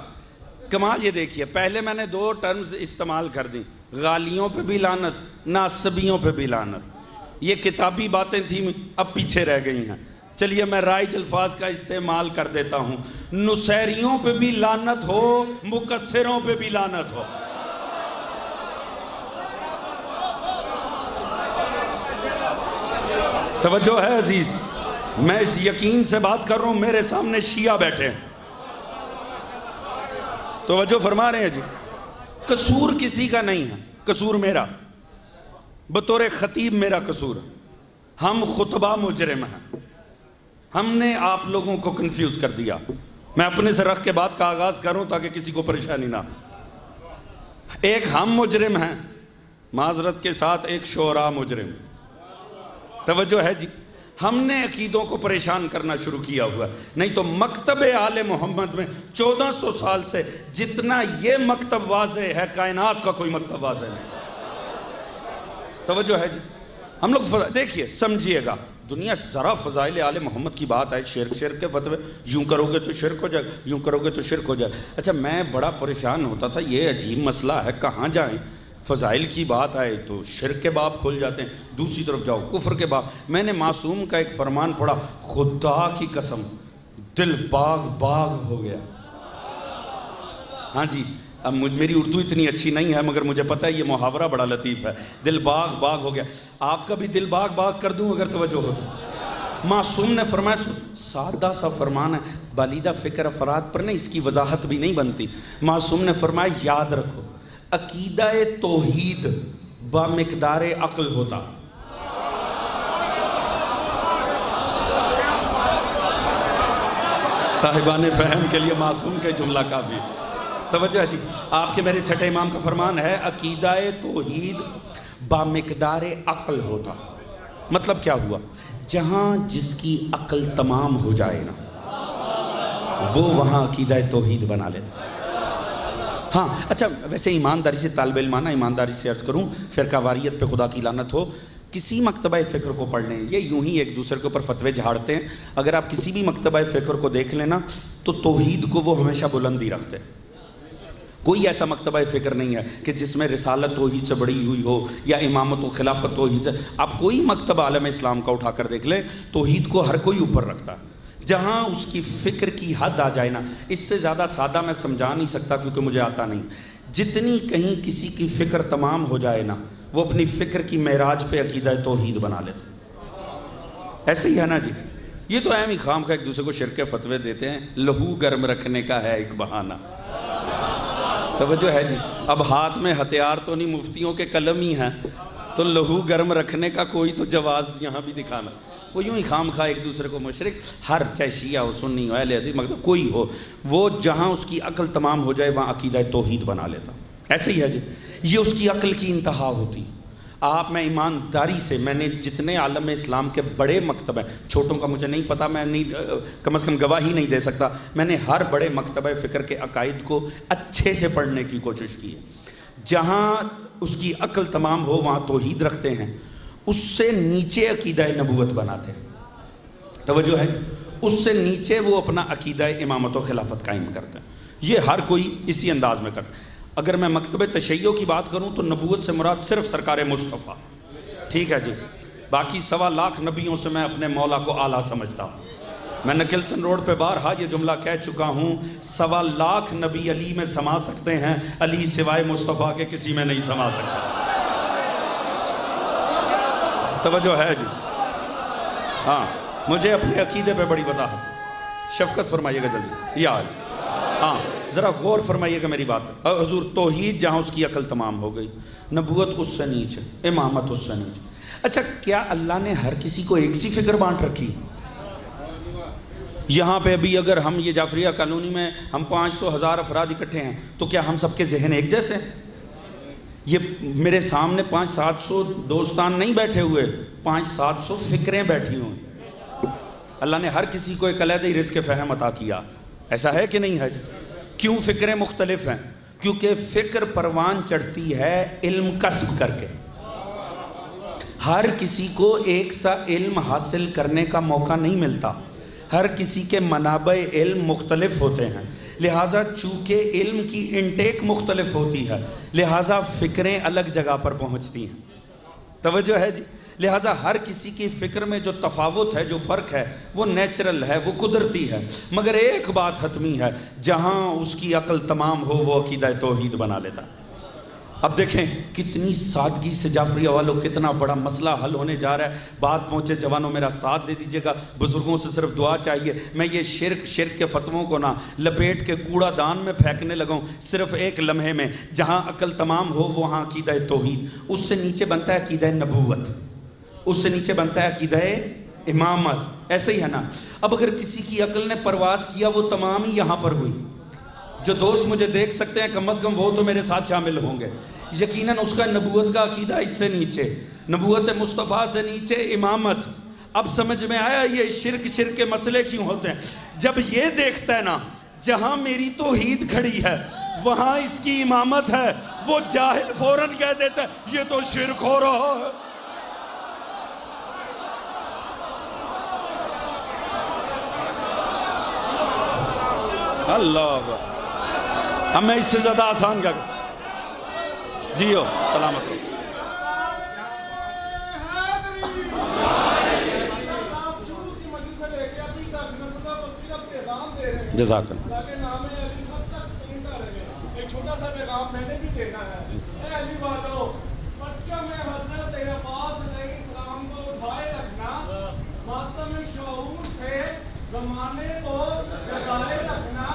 کمال یہ دیکھیے، پہلے میں نے دو ٹرمز استعمال کر دیں، غالیوں پہ بھی لعنت، ناصبیوں پہ بھی لعنت. یہ کتابی باتیں تھیں، اب پیچھے رہ گئی ہیں. چلیے میں رائج الفاظ کا استعمال کر دیتا ہوں. نصیریوں پہ بھی لعنت ہو، مکسروں پہ بھی لعنت ہو. توجہ ہے عزیز. میں اس یقین سے بات کر رہا ہوں، میرے سامنے شیعہ بیٹھے ہیں. توجہ فرما رہے ہیں جی. قصور کسی کا نہیں ہے، قصور میرا، بطور خطیب میرا قصور ہے. ہم خطبہ مجرم ہیں، ہم نے آپ لوگوں کو کنفیوز کر دیا. میں اپنے سے رکھ کے بات کا آغاز کروں تاکہ کسی کو پریشانی نہ. ایک ہم مجرم ہیں، معذرت کے ساتھ ایک شعراء مجرم. توجہ ہے جی. ہم نے عقیدوں کو پریشان کرنا شروع کیا ہوا ہے. نہیں تو مکتب آل محمد میں 1400 سال سے جتنا یہ مکتب واضح ہے، کائنات کا کوئی مکتب واضح نہیں. توجہ ہے جی. ہم لوگ دیکھیے سمجھیے گا، دنیا ذرا فضائل آل محمد کی بات آئے، شرک کے فتوے، یوں کرو گے تو شرک ہو جائے، یوں کرو گے تو شرک ہو جائے. اچھا میں بڑا پریشان ہوتا تھا، یہ عجیب مسئلہ ہے، کہاں جائیں؟ فضائل کی بات آئے تو شرک کے باب کھل جاتے ہیں، دوسری طرف جاؤ کفر کے باب. میں نے معصوم کا ایک فرمان پڑھا، خدا کی قسم دل باغ باغ ہو گیا. ہاں جی، اب میری اردو اتنی اچھی نہیں ہے مگر مجھے پتہ ہے یہ محاورہ بڑا لطیف ہے. دل باغ باغ ہو گیا. آپ کا بھی دل باغ باغ کر دوں اگر توجہ ہو تو. معصوم نے فرمایا، سادہ سا فرمان ہے، بالیدہ فکر افراد پر نہیں، اس کی وضاحت بھی نہیں بنتی. معصوم نے فرمایا یاد رکھو، عقیدہ توحید با مقدار عقل ہوتا. صاحبان فہم کے لیے معصوم کے جملہ کافی. توجہ جی. آپ کے میرے چھٹے امام کا فرمان ہے، عقیدہ توحید با مقدار عقل ہوتا. مطلب کیا ہوا؟ جہاں جس کی عقل تمام ہو جائے نا، وہ وہاں عقیدہ توحید بنا لیتا. ہاں اچھا، ویسے ایمانداری سے طالب علمانہ ایمانداری سے عرض کروں، فرقہ واریت پہ خدا کی لعنت ہو، کسی مکتبہ فکر کو پڑھ لیں، یہ یوں ہی ایک دوسرے کے اوپر فتوے جھاڑتے ہیں، اگر آپ کسی بھی مکتبہ فکر کو دیکھ لینا تو توحید کو وہ ہمیشہ بلندی رکھتے ہیں۔ کوئی ایسا مکتبہ فکر نہیں ہے کہ جس میں رسالت توحید سے بڑی ہوئی ہو یا امامت و خلافت توحید سے، آپ کوئی مکتبہ عالم اسلام کا اٹھا کر دیکھ لیں، توحید کو ہر کوئی اوپر رکھتا ہے۔ جہاں اس کی فکر کی حد آ جائے نا، اس سے زیادہ سادہ میں سمجھا نہیں سکتا کیونکہ مجھے آتا نہیں، جتنی کہیں کسی کی فکر تمام ہو جائے نا، وہ اپنی فکر کی معراج پہ عقیدہ توحید بنا لیتے۔ ایسے ہی ہے نا جی، یہ تو اہم ہی خام کا ایک دوسرے کو شرک فتوے دیتے ہیں، لہو گرم رکھنے کا ہے ایک بہانہ۔ توجہ ہے جی، اب ہاتھ میں ہتھیار تو نہیں، مفتیوں کے قلم ہی ہیں، تو لہو گرم رکھنے کا کوئی تو جواز یہاں بھی دکھانا۔ وہ یوں ہی خام خواہ ایک دوسرے کو مشرک، ہر چاہے شیعہ ہو، سنی ہو، اہل حدیث، مگر کوئی ہو، وہ جہاں اس کی عقل تمام ہو جائے وہاں عقیدہ توحید بنا لیتا۔ ایسے ہی ہے جی، یہ اس کی عقل کی انتہا ہوتی۔ آپ میں ایمانداری سے، میں نے جتنے عالم اسلام کے بڑے مکتبہ ہیں، چھوٹوں کا مجھے نہیں پتا، میں نہیں کم از کم گواہی نہیں دے سکتا، میں نے ہر بڑے مکتبہ فکر کے عقائد کو اچھے سے پڑھنے کی کوشش کی ہے۔ جہاں اس کی عقل تمام ہو وہاں توحید رکھتے ہیں، اس سے نیچے عقیدہ نبوت بناتے ہیں۔ توجہ ہے، اس سے نیچے وہ اپنا عقیدہ امامت و خلافت قائم کرتے ہیں۔ یہ ہر کوئی اسی انداز میں کرتا ہے۔ اگر میں مکتبہ تشیع کی بات کروں تو نبوت سے مراد صرف سرکار مصطفیٰ، ٹھیک ہے جی، باقی 1.25 لاکھ نبیوں سے میں اپنے مولا کو اعلیٰ سمجھتا ہوں۔ میں نکلسن روڈ پہ بارہا یہ جملہ کہہ چکا ہوں، 1.25 لاکھ نبی علی میں سما سکتے ہیں، علی سوائے مصطفیٰ کے کسی میں نہیں سما سکتا۔ توجہ ہے جی، ہاں مجھے اپنے عقیدے پہ بڑی وضاحت، شفقت فرمائیے گا جلدی، یا ہاں ذرا غور فرمائیے گا میری بات۔ حضور توحید جہاں اس کی عقل تمام ہو گئی، نبوت اس سے نیچے، امامت اس سے نیچے۔ اچھا کیا اللہ نے ہر کسی کو ایک سی فکر بانٹ رکھی؟ یہاں پہ ابھی اگر ہم یہ جعفریہ کالونی میں ہم 500,000 افراد اکٹھے ہیں تو کیا ہم سب کے ذہن ایک جیسے ہیں؟ یہ میرے سامنے 500-700 دوستان نہیں بیٹھے ہوئے، 500-700 فکریں بیٹھی ہوئیں۔ اللہ نے ہر کسی کو ایک علیحدہ رزق فہم عطا کیا، ایسا ہے کہ نہیں ہے؟ کیوں فکریں مختلف ہیں؟ کیونکہ فکر پروان چڑھتی ہے علم کسب کر کے۔ ہر کسی کو ایک سا علم حاصل کرنے کا موقع نہیں ملتا، ہر کسی کے منابع علم مختلف ہوتے ہیں، لہٰذا چونکہ علم کی انٹیک مختلف ہوتی ہے لہٰذا فکریں الگ جگہ پر پہنچتی ہیں۔ توجہ ہے جی، لہٰذا ہر کسی کی فکر میں جو تفاوت ہے، جو فرق ہے، وہ نیچرل ہے، وہ قدرتی ہے، مگر ایک بات حتمی ہے، جہاں اس کی عقل تمام ہو وہ عقیدہ توحید بنا لیتا۔ اب دیکھیں کتنی سادگی سے جعفریہ والوں کتنا بڑا مسئلہ حل ہونے جا رہا ہے۔ بات پہنچے جوانوں میرا ساتھ دے دیجئے گا، بزرگوں سے صرف دعا چاہیے۔ میں یہ شرک کے فتووں کو نہ لپیٹ کے کوڑا دان میں پھینکنے لگاؤں، صرف ایک لمحے میں جہاں عقل تمام ہو وہاں عقیدہ توحید، اس سے نیچے بنتا ہے عقیدہ نبوت، اس سے نیچے بنتا ہے عقیدہ امامت۔ ایسے ہی ہے نا، اب اگر کسی کی عقل نے پرواز کیا وہ تمام ہی یہاں پر ہوئی۔ جو دوست مجھے دیکھ سکتے ہیں کم از کم وہ تو میرے ساتھ شامل ہوں گے، یقیناً اس کا نبوت کا عقیدہ اس سے نیچے، نبوت مصطفیٰ سے نیچے امامت۔ اب سمجھ میں آیا یہ شرک کے مسئلے کیوں ہوتے ہیں؟ جب یہ دیکھتا ہے نا جہاں میری توحید کھڑی ہے وہاں اس کی امامت ہے، وہ جاہل فوراً کہہ دیتا ہے یہ تو شرک ہو رہا ہے۔ اللہ، اب میں اس سے زیادہ آسان کیا کروں؟ جی ہو سلامت ہو۔ جزاک اللہ۔ ایک چھوٹا سا پیغام میں نے بھی دینا ہے۔ اے علی والو، پرچم حضرت عباس علیہ السلام کو اٹھائے رکھنا، ماتم شعور سے زمانے کو جگائے رکھنا،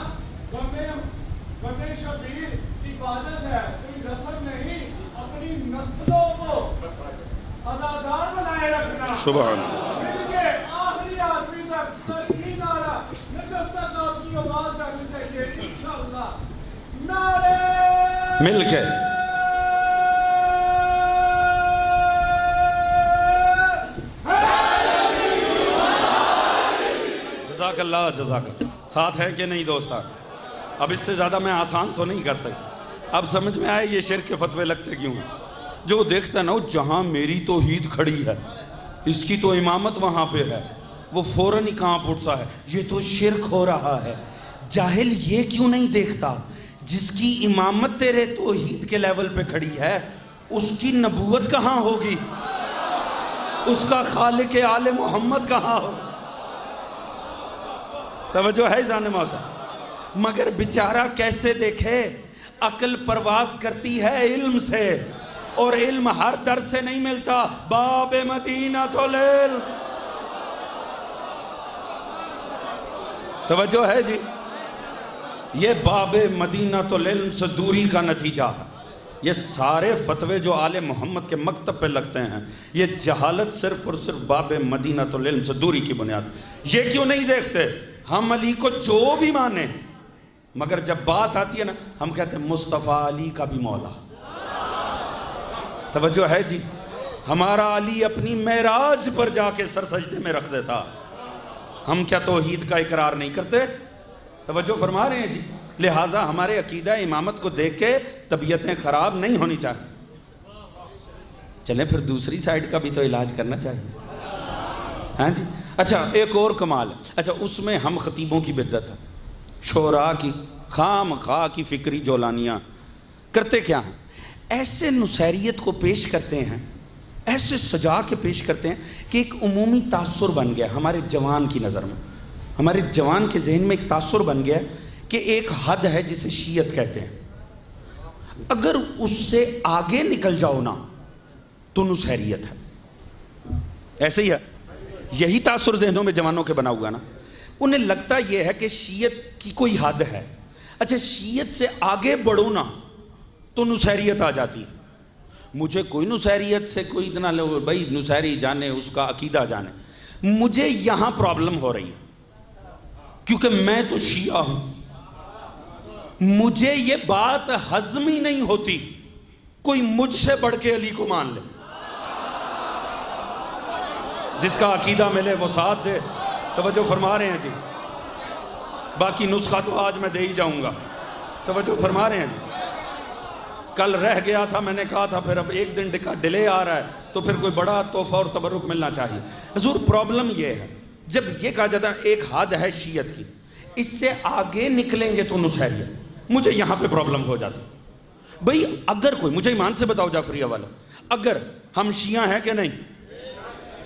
غم شبیر عبادت ہے، کوئی رسم نہیں، اپنی نسلوں کو آزادار بنائے رکھنا۔ سبحان اللہ۔ مل کے آخری آدمی تک ترقی نعرہ، جب تک آپ کی آواز آنی چاہیے انشاءاللہ۔ نعرے مل کے جزاک اللہ، جزاک اللہ۔ ساتھ ہے کہ نہیں دوستان؟ اب اس سے زیادہ میں آسان تو نہیں کر سکتا۔ اب سمجھ میں آئے یہ شرک کے فتوے لگتے کیوں ہیں؟ جو دیکھتا ہے نا جہاں میری توحید کھڑی ہے، اس کی تو امامت وہاں پہ ہے، وہ فوراً ہی کہاں اٹھتا ہے یہ تو شرک ہو رہا ہے۔ جاہل یہ کیوں نہیں دیکھتا جس کی امامت تیرے توحید کے لیول پہ کھڑی ہے اس کی نبوت کہاں ہوگی، اس کا خالق آل محمد کہاں ہو؟ توجہ ہے جانے موتا؟ مگر بیچارہ کیسے دیکھے، عقل پرواز کرتی ہے علم سے، اور علم ہر در سے نہیں ملتا۔ باب مدینہ تو لیل، توجہ ہے جی؟ یہ باب مدینہ تو لیل سے دوری کا نتیجہ ہے۔ یہ سارے فتوے جو آل محمد کے مکتب پہ لگتے ہیں یہ جہالت صرف اور صرف باب مدینہ تو لیل سے دوری کی بنیاد۔ یہ کیوں نہیں دیکھتے ہم علی کو جو بھی مانے، مگر جب بات آتی ہے نا ہم کہتے ہیں مصطفیٰ علی کا بھی مولا۔ توجہ ہے جی؟ ہمارا علی اپنی معراج پر جا کے سر سجدے میں رکھ دیتا، ہم کیا توحید کا اقرار نہیں کرتے؟ توجہ فرما رہے ہیں جی؟ لہٰذا ہمارے عقیدہ امامت کو دیکھ کے طبیعتیں خراب نہیں ہونی چاہیے۔ چلیں پھر دوسری سائیڈ کا بھی تو علاج کرنا چاہیے، ہاں جی؟ اچھا ایک اور کمال ہے، اچھا اس میں ہم خطیبوں کی بدعت ہے، شعراء کی خام خواہ کی فکری جولانیاں کرتے کیا ہیں؟ ایسے نصیریت کو پیش کرتے ہیں، ایسے سجا کے پیش کرتے ہیں کہ ایک عمومی تاثر بن گیا ہمارے جوان کی نظر میں، ہمارے جوان کے ذہن میں ایک تاثر بن گیا کہ ایک حد ہے جسے شیعت کہتے ہیں، اگر اس سے آگے نکل جاؤ نا تو نصیریت ہے۔ ایسے ہی ہے، یہی تاثر ذہنوں میں جوانوں کے بنا ہوا نا، انہیں لگتا یہ ہے کہ شیعت کی کوئی حد ہے، اچھا شیعت سے آگے بڑھو نا تو نصیریت آ جاتی ہے۔ مجھے کوئی نصیریت سے کوئی اتنا لو بھائی نصیری جانے اس کا عقیدہ جانے، مجھے یہاں پرابلم ہو رہی ہے کیونکہ میں تو شیعہ ہوں، مجھے یہ بات ہضم ہی نہیں ہوتی کوئی مجھ سے بڑھ کے علی کو مان لے۔ جس کا عقیدہ ملے وہ ساتھ دے، توجہ فرما رہے ہیں جی؟ باقی نسخہ تو آج میں دے ہی جاؤں گا، توجہ فرما رہے ہیں جی؟ کل رہ گیا تھا میں نے کہا تھا پھر اب ایک دن ڈیلے آ رہا ہے تو پھر کوئی بڑا تحفہ اور تبرک ملنا چاہیے۔ حضور پرابلم یہ ہے جب یہ کہا جاتا ہے ایک حد ہے شیعت کی، اس سے آگے نکلیں گے تو نصیریت، مجھے یہاں پہ پرابلم ہو جاتی۔ بھئی اگر کوئی مجھے ایمان سے بتاؤ جعفریہ والا، اگر ہم شیعہ ہیں کہ نہیں؟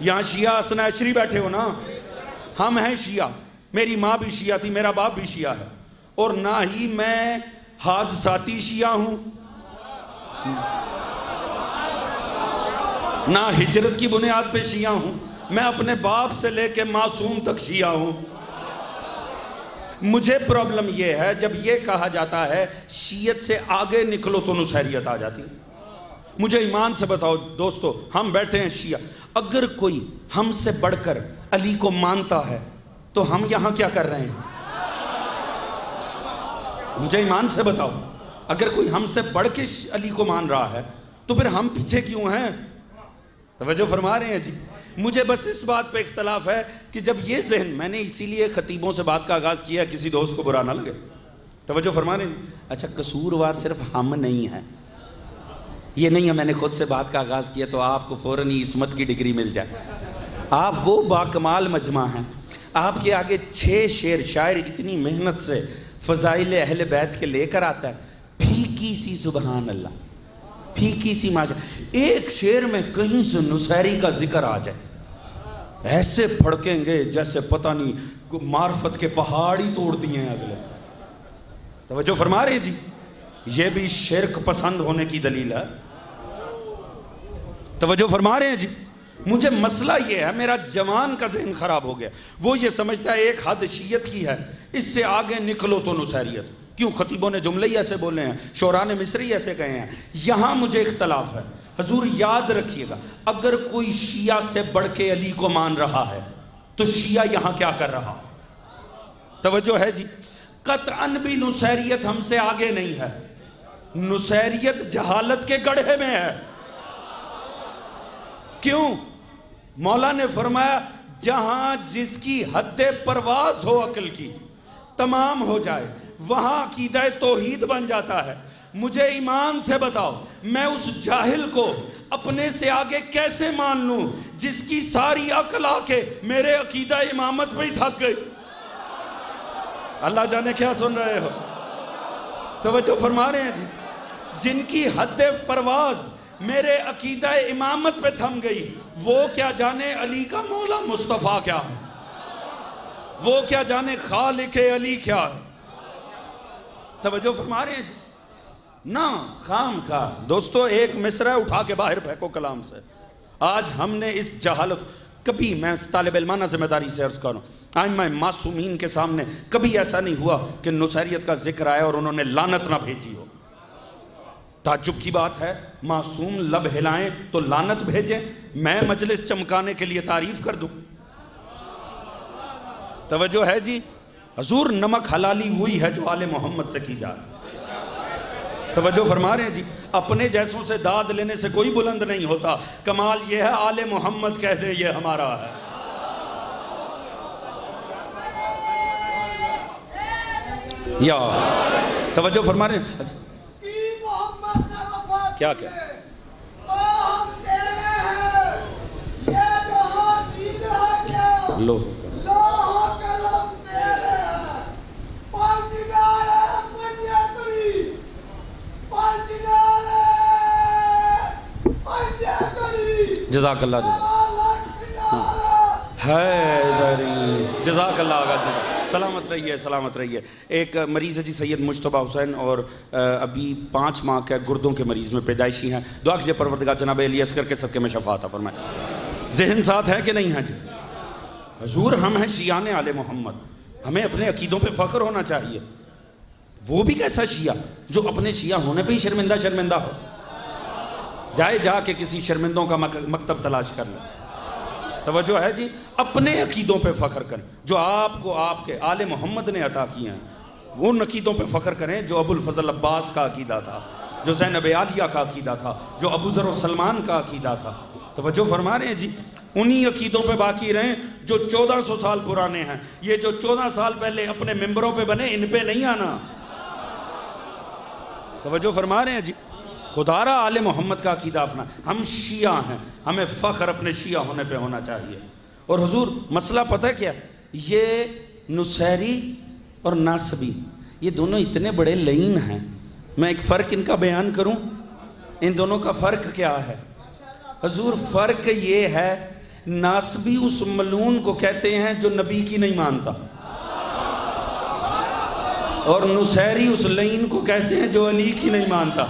یہاں شیعہ حسن عشری بیٹھے ہو نا، ہم ہیں شیعہ، میری ماں بھی شیعہ تھی، میرا باپ بھی شیعہ ہے، اور نہ ہی میں حادثاتی شیعہ ہوں نہ ہجرت کی بنیاد پہ شیعہ ہوں، میں اپنے باپ سے لے کے معصوم تک شیعہ ہوں۔ مجھے پرابلم یہ ہے جب یہ کہا جاتا ہے شیعت سے آگے نکلو تو نصیریت آ جاتی ہے۔ مجھے ایمان سے بتاؤ دوستو، ہم بیٹھے ہیں شیعہ، اگر کوئی ہم سے بڑھ کر علی کو مانتا ہے تو ہم یہاں کیا کر رہے ہیں؟ مجھے ایمان سے بتاؤ، اگر کوئی ہم سے بڑھ کے علی کو مان رہا ہے تو پھر ہم پیچھے کیوں ہیں؟ توجہ فرما رہے ہیں جی؟ مجھے بس اس بات پہ اختلاف ہے کہ جب یہ ذہن، میں نے اسی لیے خطیبوں سے بات کا آغاز کیا کسی دوست کو برا نہ لگے، توجہ فرما رہے ہیں؟ اچھا قصوروار صرف ہم نہیں ہیں، یہ نہیں ہے میں نے خود سے بات کا آغاز کیا تو آپ کو فوراً ہی عصمت کی ڈگری مل جائے۔ آپ وہ باکمال مجمع ہیں، آپ کے آگے 6 شعر شاعر اتنی محنت سے فضائل اہل بیت کے لے کر آتا ہے، پھیکی سی سبحان اللہ، پھیکی سی ماشاء، ایک شعر میں کہیں سے نصیری کا ذکر آ جائے ایسے پھڑکیں گے جیسے پتہ نہیں معرفت کے پہاڑی توڑ دیے ہیں اگلے۔ توجہ فرما رہے ہیں جی؟ یہ بھی شرک پسند ہونے کی دلیل ہے۔ توجہ فرما رہے ہیں جی؟ مجھے مسئلہ یہ ہے میرا جوان کا ذہن خراب ہو گیا، وہ یہ سمجھتا ہے ایک حد شیعت کی ہے، اس سے آگے نکلو تو نصیریت۔ کیوں؟ خطیبوں نے جملے ہی ایسے بولے ہیں، شعراء نے مصری ایسے کہے ہیں۔ یہاں مجھے اختلاف ہے۔ حضور یاد رکھیے گا، اگر کوئی شیعہ سے بڑھ کے علی کو مان رہا ہے تو شیعہ یہاں کیا کر رہا؟ توجہ ہے جی؟ قطعاً بھی نصیریت ہم سے آگے نہیں ہے، نصیریت جہالت کے گڑھے میں ہے۔ کیوں؟ مولا نے فرمایا جہاں جس کی حد پرواز ہو عقل کی تمام ہو جائے وہاں عقیدہ توحید بن جاتا ہے۔ مجھے ایمان سے بتاؤ میں اس جاہل کو اپنے سے آگے کیسے مان لوں جس کی ساری عقل آ کے میرے عقیدہ امامت پہ ہی تھک گئی؟ اللہ جانے کیا سن رہے ہو؟ توجہ فرما رہے ہیں جی؟ جن کی حد پرواز میرے عقیدہ امامت پہ تھم گئی، وہ کیا جانے علی کا مولا مصطفیٰ کیا ہے، وہ کیا جانے خالق علی کیا ہے۔ توجہ فرما رہے ہیں جی؟ نہ خام کا دوستو ایک مصرع اٹھا کے باہر پھینکو کلام سے۔ آج ہم نے اس جہالت، کبھی میں طالب علمانہ ذمہ داری سے عرض کروں، ائمہ معصومین کے سامنے کبھی ایسا نہیں ہوا کہ نصیریت کا ذکر آیا اور انہوں نے لعنت نہ بھیجی ہو۔ تعجب کی بات ہے، معصوم لب ہلائیں تو لعنت بھیجیں، میں مجلس چمکانے کے لیے تعریف کر دوں۔ توجہ ہے جی؟ حضور نمک حلالی ہوئی ہے جو آل محمد سے کی جائے۔ توجہ فرما رہے ہیں جی؟ اپنے جیسوں سے داد لینے سے کوئی بلند نہیں ہوتا، کمال یہ ہے آل محمد کہہ دے یہ ہمارا ہے۔ یا توجہ فرما رہے ہیں؟ کیا کیا لو جزاک اللہ جزاک اللہ آگا جی، سلامت رہیے سلامت رہیے۔ ایک مریض ہے جی سید مجتبیٰ حسین، اور ابھی 5 ماہ کے گردوں کے مریض میں پیدائشی ہیں، دعا کیجئے پروردگار جناب علی اصغر کے صدقے میں شفا عطا فرمائے۔ ذہن ساتھ ہے کہ نہیں ہے جی؟ حضور ہم ہیں شیعان آل محمد، ہمیں اپنے عقیدوں پہ فخر ہونا چاہیے۔ وہ بھی کیسا شیعہ جو اپنے شیعہ ہونے پہ ہی شرمندہ ہو؟ جائے جا کے کسی شرمندوں کا مکتب تلاش کر لیں۔ توجہ ہے جی؟ اپنے عقیدوں پہ فخر کریں جو آپ کو آپ کے آل محمد نے عطا کیے ہیں، ان عقیدوں پہ فخر کریں جو ابو الفضل عباس کا عقیدہ تھا، جو زینب عالیہ کا عقیدہ تھا، جو ابو ذر و سلمان کا عقیدہ تھا۔ توجہ فرما رہے ہیں جی؟ انہی عقیدوں پہ باقی رہیں جو 1400 سال پرانے ہیں۔ یہ جو 14 سال پہلے اپنے ممبروں پہ بنے، ان پہ نہیں آنا۔ توجہ فرما رہے ہیں جی؟ خدا را آل محمد کا عقیدہ اپنا، ہم شیعہ ہیں، ہمیں فخر اپنے شیعہ ہونے پہ ہونا چاہیے۔ اور حضور مسئلہ پتہ کیا؟ یہ نصیری اور ناصبی یہ دونوں اتنے بڑے لعین ہیں، میں ایک فرق ان کا بیان کروں، ان دونوں کا فرق کیا ہے؟ حضور فرق یہ ہے، ناصبی اس ملعون کو کہتے ہیں جو نبی کی نہیں مانتا، اور نصیری اس لعین کو کہتے ہیں جو علی کی نہیں مانتا۔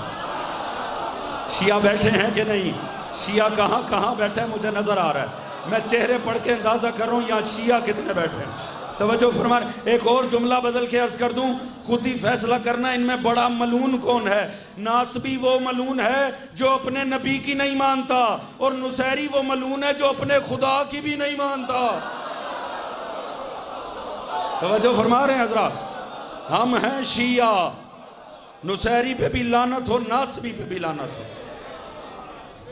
شیعہ بیٹھے ہیں کہ نہیں؟ شیعہ کہاں کہاں بیٹھے ہیں مجھے نظر آ رہا ہے، میں چہرے پڑھ کے اندازہ کر رہا ہوں یہاں شیعہ کتنے بیٹھے ہیں۔ توجہ فرما، ایک اور جملہ بدل کے عرض کر دوں، خود ہی فیصلہ کرنا ان میں بڑا ملعون کون ہے۔ ناصبی وہ ملعون ہے جو اپنے نبی کی نہیں مانتا، اور نصیری وہ ملعون ہے جو اپنے خدا کی بھی نہیں مانتا۔ توجہ فرما رہے ہیں حضرات؟ ہم ہیں شیعہ، نصیری پہ بھی لعنت ہو، ناصبی پہ بھی لعنت ہو،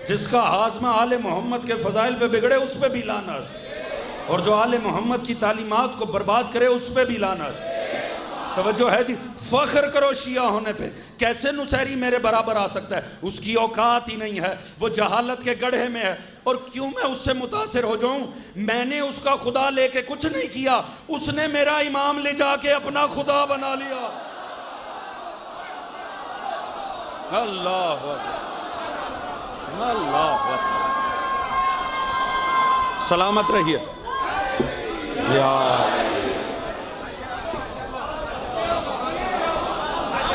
جس کا ہاضمہ آل محمد کے فضائل پہ بگڑے اس پہ بھی لعنت، اور جو آل محمد کی تعلیمات کو برباد کرے اس پہ بھی لعنت۔ توجہ ہے جی؟ فخر کرو شیعہ ہونے پہ۔ کیسے نصیری میرے برابر آ سکتا ہے؟ اس کی اوقات ہی نہیں ہے، وہ جہالت کے گڑھے میں ہے۔ اور کیوں میں اس سے متاثر ہو جاؤں؟ میں نے اس کا خدا لے کے کچھ نہیں کیا، اس نے میرا امام لے جا کے اپنا خدا بنا لیا۔ اللہ اللہ سلامت رہیے یا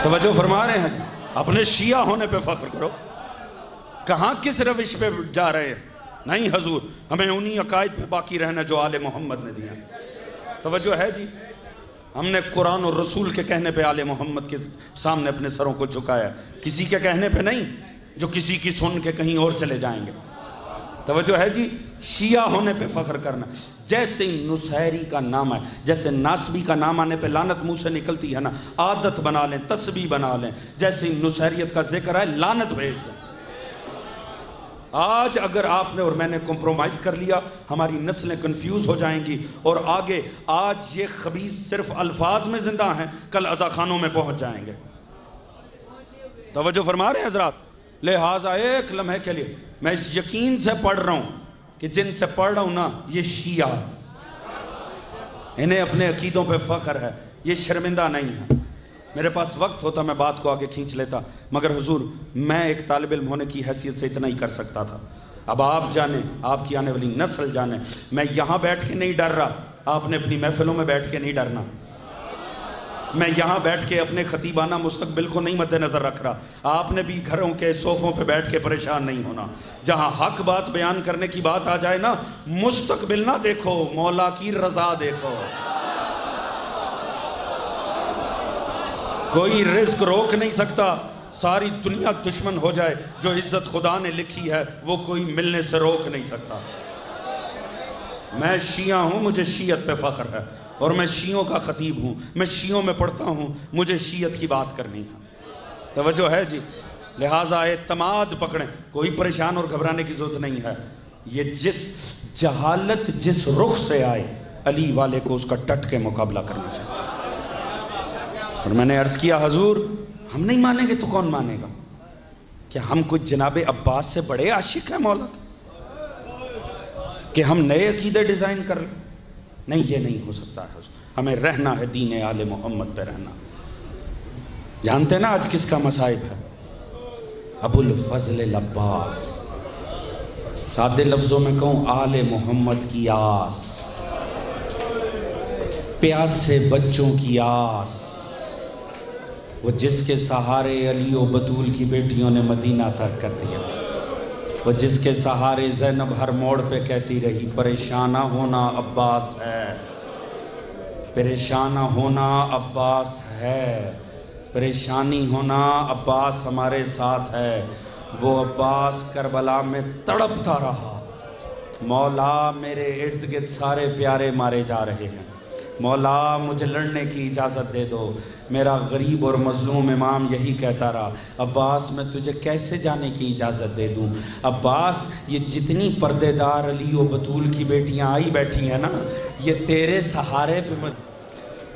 توجہ فرما رہے ہیں؟ اپنے شیعہ ہونے پہ فخر کرو۔ کہاں کس روش پہ جا رہے ہیں؟ نہیں حضور، ہمیں انہی عقائد پہ باقی رہنا جو آل محمد نے دیا۔ توجہ ہے جی؟ ہم نے قرآن اور رسول کے کہنے پہ آل محمد کے سامنے اپنے سروں کو جھکایا، کسی کے کہنے پہ نہیں جو کسی کی سن کے کہیں اور چلے جائیں گے۔ توجہ ہے جی؟ شیعہ ہونے پہ فخر کرنا۔ جیسے نصیری کا نام ہے، جیسے ناصبی کا نام آنے پہ لعنت منہ سے نکلتی ہے نا، عادت بنا لیں، تسبیح بنا لیں، جیسے نصیریت کا ذکر ہے لعنت بھیج دیں۔ آج اگر آپ نے اور میں نے کمپرومائز کر لیا، ہماری نسلیں کنفیوز ہو جائیں گی، اور آگے آج یہ خبیث صرف الفاظ میں زندہ ہیں، کل عزا خانوں میں پہنچ جائیں گے۔ توجہ فرما رہے ہیں حضرات؟ لہٰذا ایک لمحے کے لیے میں اس یقین سے پڑھ رہا ہوں کہ جن سے پڑھ رہا ہوں نا یہ شیعہ، انہیں اپنے عقیدوں پہ فخر ہے، یہ شرمندہ نہیں ہے۔ میرے پاس وقت ہوتا میں بات کو آگے کھینچ لیتا، مگر حضور میں ایک طالب علم ہونے کی حیثیت سے اتنا ہی کر سکتا تھا۔ اب آپ جانیں، آپ کی آنے والی نسل جانے، میں یہاں بیٹھ کے نہیں ڈر رہا، آپ نے اپنی محفلوں میں بیٹھ کے نہیں ڈرنا۔ میں یہاں بیٹھ کے اپنے خطیبانہ مستقبل کو نہیں مد نظر رکھ رہا، آپ نے بھی گھروں کے صوفوں پہ بیٹھ کے پریشان نہیں ہونا۔ جہاں حق بات بیان کرنے کی بات آ جائے نا، مستقبل نہ دیکھو، مولا کی رضا دیکھو۔ کوئی رزق روک نہیں سکتا، ساری دنیا دشمن ہو جائے، جو عزت خدا نے لکھی ہے وہ کوئی ملنے سے روک نہیں سکتا۔ میں شیعہ ہوں، مجھے شیعت پہ فخر ہے، اور میں شیعوں کا خطیب ہوں، میں شیعوں میں پڑھتا ہوں، مجھے شیعت کی بات کرنی ہے۔ توجہ ہے جی؟ لہٰذا اعتماد پکڑیں، کوئی پریشان اور گھبرانے کی ضرورت نہیں ہے۔ یہ جس جہالت جس رخ سے آئے، علی والے کو اس کا ڈٹ کے مقابلہ کرنا چاہیے۔ اور میں نے عرض کیا حضور ہم نہیں مانیں گے تو کون مانے گا؟ کہ ہم کچھ جناب عباس سے بڑے عاشق ہیں مولا کے کہ ہم نئے عقیدے ڈیزائن کر لیں؟ نہیں، یہ نہیں ہو سکتا ہے حضور، ہمیں رہنا ہے دین آل محمد پہ رہنا۔ جانتے ہیں نا آج کس کا مصائب ہے؟ ابو الفضل العباس، سادے لفظوں میں کہوں آل محمد کی آس، پیاسے بچوں کی آس، وہ جس کے سہارے علی و بطول کی بیٹیوں نے مدینہ ترک کر دیا، وہ جس کے سہارے زینب ہر موڑ پہ کہتی رہی پریشانہ ہونا عباس ہے، پریشانہ ہونا عباس ہے، پریشانی ہونا عباس ہمارے ساتھ ہے۔ وہ عباس کربلا میں تڑپتا رہا، مولا میرے ارد گرد سارے پیارے مارے جا رہے ہیں، مولا مجھے لڑنے کی اجازت دے دو۔ میرا غریب اور مظلوم امام یہی کہتا رہا، عباس میں تجھے کیسے جانے کی اجازت دے دوں؟ عباس یہ جتنی پردے دار علی و بطول کی بیٹیاں آئی بیٹھی ہیں نا، یہ تیرے سہارے پہ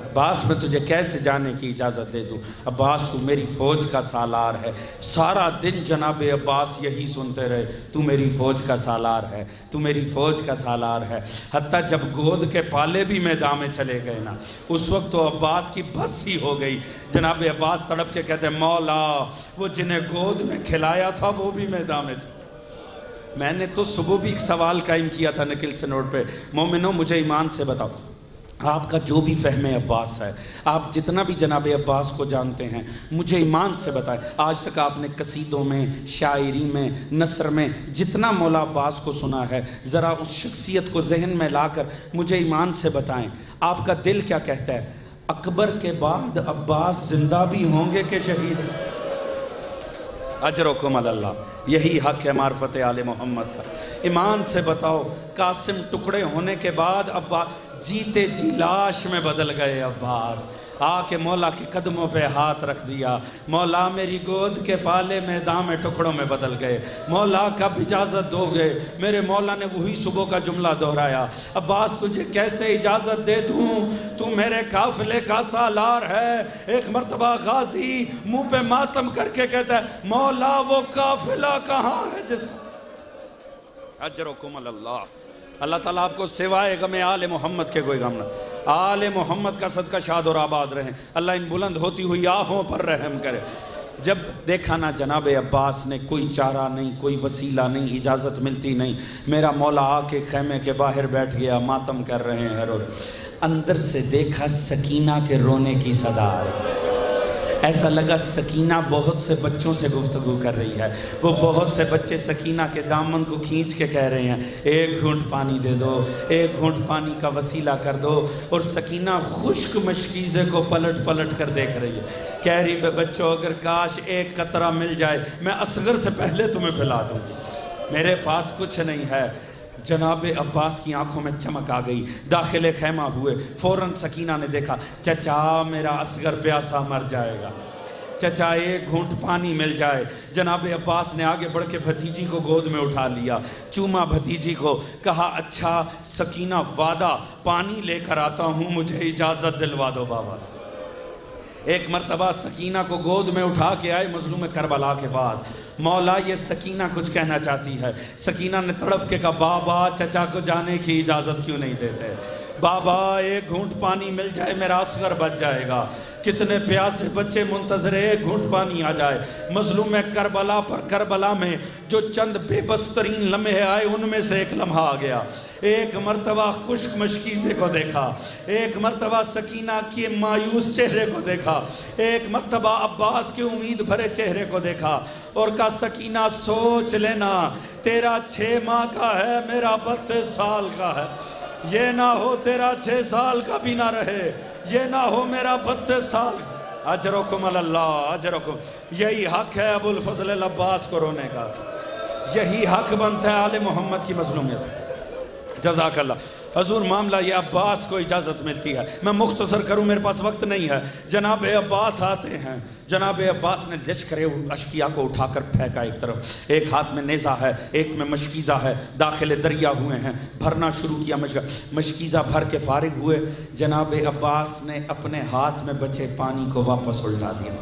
عباس میں تجھے کیسے جانے کی اجازت دے دوں؟ عباس تو میری فوج کا سالار ہے۔ سارا دن جناب عباس یہی سنتے رہے، تو میری فوج کا سالار ہے، تو میری فوج کا سالار ہے۔ حتیٰ جب گود کے پالے بھی میدان میں چلے گئے نا، اس وقت تو عباس کی بس ہی ہو گئی۔ جناب عباس تڑپ کے کہتے ہیں مولا وہ جنہیں گود میں کھلایا تھا وہ بھی میدان میں چلے۔ میں نے تو صبح بھی ایک سوال قائم کیا تھا نکل سے نوٹ پہ، مومنوں مجھے ایمان سے بتاؤ، آپ کا جو بھی فہم عباس ہے، آپ جتنا بھی جناب عباس کو جانتے ہیں، مجھے ایمان سے بتائیں، آج تک آپ نے قصیدوں میں، شاعری میں، نثر میں جتنا مولا عباس کو سنا ہے، ذرا اس شخصیت کو ذہن میں لا کر مجھے ایمان سے بتائیں، آپ کا دل کیا کہتا ہے؟ اکبر کے بعد عباس زندہ بھی ہوں گے کہ شہید؟ اجرکم اللہ، یہی حق ہے معرفت آل محمد کا۔ ایمان سے بتاؤ، قاسم ٹکڑے ہونے کے بعد عباس جیتے جی لاش میں بدل گئے، عباس آ کے مولا کے قدموں پہ ہاتھ رکھ دیا، مولا میری گود کے پالے میدان میں ٹکڑوں میں بدل گئے، مولا کب اجازت دو گے؟ میرے مولا نے وہی صبح کا جملہ دہرایا، عباس تجھے کیسے اجازت دے دوں؟ تو میرے قافلے کا سالار ہے۔ ایک مرتبہ غازی منہ پہ ماتم کر کے کہتا ہے مولا وہ قافلہ کہاں ہے جس اجرکم اللہ۔ اللہ تعالیٰ آپ کو سوائے غم آل محمد کے کوئی غم نہ، آل محمد کا صدقہ شاد اور آباد رہیں، اللہ ان بلند ہوتی ہوئی آہوں پر رحم کرے۔ جب دیکھا نا جناب عباس نے کوئی چارہ نہیں، کوئی وسیلہ نہیں، اجازت ملتی نہیں، میرا مولا آ کے خیمے کے باہر بیٹھ گیا، ماتم کر رہے ہیں، رو اندر سے دیکھا سکینہ کے رونے کی صدا ہے، ایسا لگا سکینہ بہت سے بچوں سے گفتگو کر رہی ہے، وہ بہت سے بچے سکینہ کے دامن کو کھینچ کے کہہ رہے ہیں ایک گھونٹ پانی دے دو، ایک گھونٹ پانی کا وسیلہ کر دو، اور سکینہ خشک مشکیزے کو پلٹ پلٹ کر دیکھ رہی ہے، کہہ رہی ہے بچوں اگر کاش ایک قطرہ مل جائے میں اصغر سے پہلے تمہیں پلا دوں گی، میرے پاس کچھ نہیں ہے۔ جناب عباس کی آنکھوں میں چمک آ گئی، داخل خیمہ ہوئے، فوراً سکینہ نے دیکھا چچا میرا اصغر پیاسا مر جائے گا، چچا ایک گھونٹ پانی مل جائے۔ جناب عباس نے آگے بڑھ کے بھتیجی کو گود میں اٹھا لیا، چوما بھتیجی کو، کہا اچھا سکینہ وعدہ پانی لے کر آتا ہوں، مجھے اجازت دلوا دو بابا۔ ایک مرتبہ سکینہ کو گود میں اٹھا کے آئے مظلوم کربلا کے پاس، مولا یہ سکینہ کچھ کہنا چاہتی ہے۔ سکینہ نے تڑپ کے کہا بابا چچا کو جانے کی اجازت کیوں نہیں دیتے؟ بابا ایک گھونٹ پانی مل جائے میرا اصغر بچ جائے گا، کتنے پیاسے بچے منتظر ایک گھونٹ پانی آ جائے۔ مظلوم کربلا پر کربلا میں جو چند بے بس ترین لمحے آئے ان میں سے ایک لمحہ آ گیا۔ ایک مرتبہ خشک مشکیزے کو دیکھا، ایک مرتبہ سکینہ کے مایوس چہرے کو دیکھا، ایک مرتبہ عباس کے امید بھرے چہرے کو دیکھا اور کہا سکینہ سوچ لینا تیرا 6 ماہ کا ہے میرا 32 سال کا ہے، یہ نہ ہو تیرا 6 سال کا بھی نہ رہے، یہ نہ ہو میرا 32 سال۔ اجرکم اللہ اجرکم، یہی حق ہے ابو الفضل العباس کو رونے کا، یہی حق بنتا ہے آل محمد کی مظلومیت۔ جزاک اللہ۔ حضور معاملہ یہ عباس کو اجازت ملتی ہے، میں مختصر کروں میرے پاس وقت نہیں ہے۔ جناب عباس آتے ہیں، جناب عباس نے لشکر اشقیاء کو اٹھا کر پھینکا ایک طرف، ایک ہاتھ میں نیزہ ہے ایک میں مشکیزہ ہے، داخل دریا ہوئے ہیں، بھرنا شروع کیا مشکیزہ بھر کے فارغ ہوئے، جناب عباس نے اپنے ہاتھ میں بچے پانی کو واپس الٹا دیا،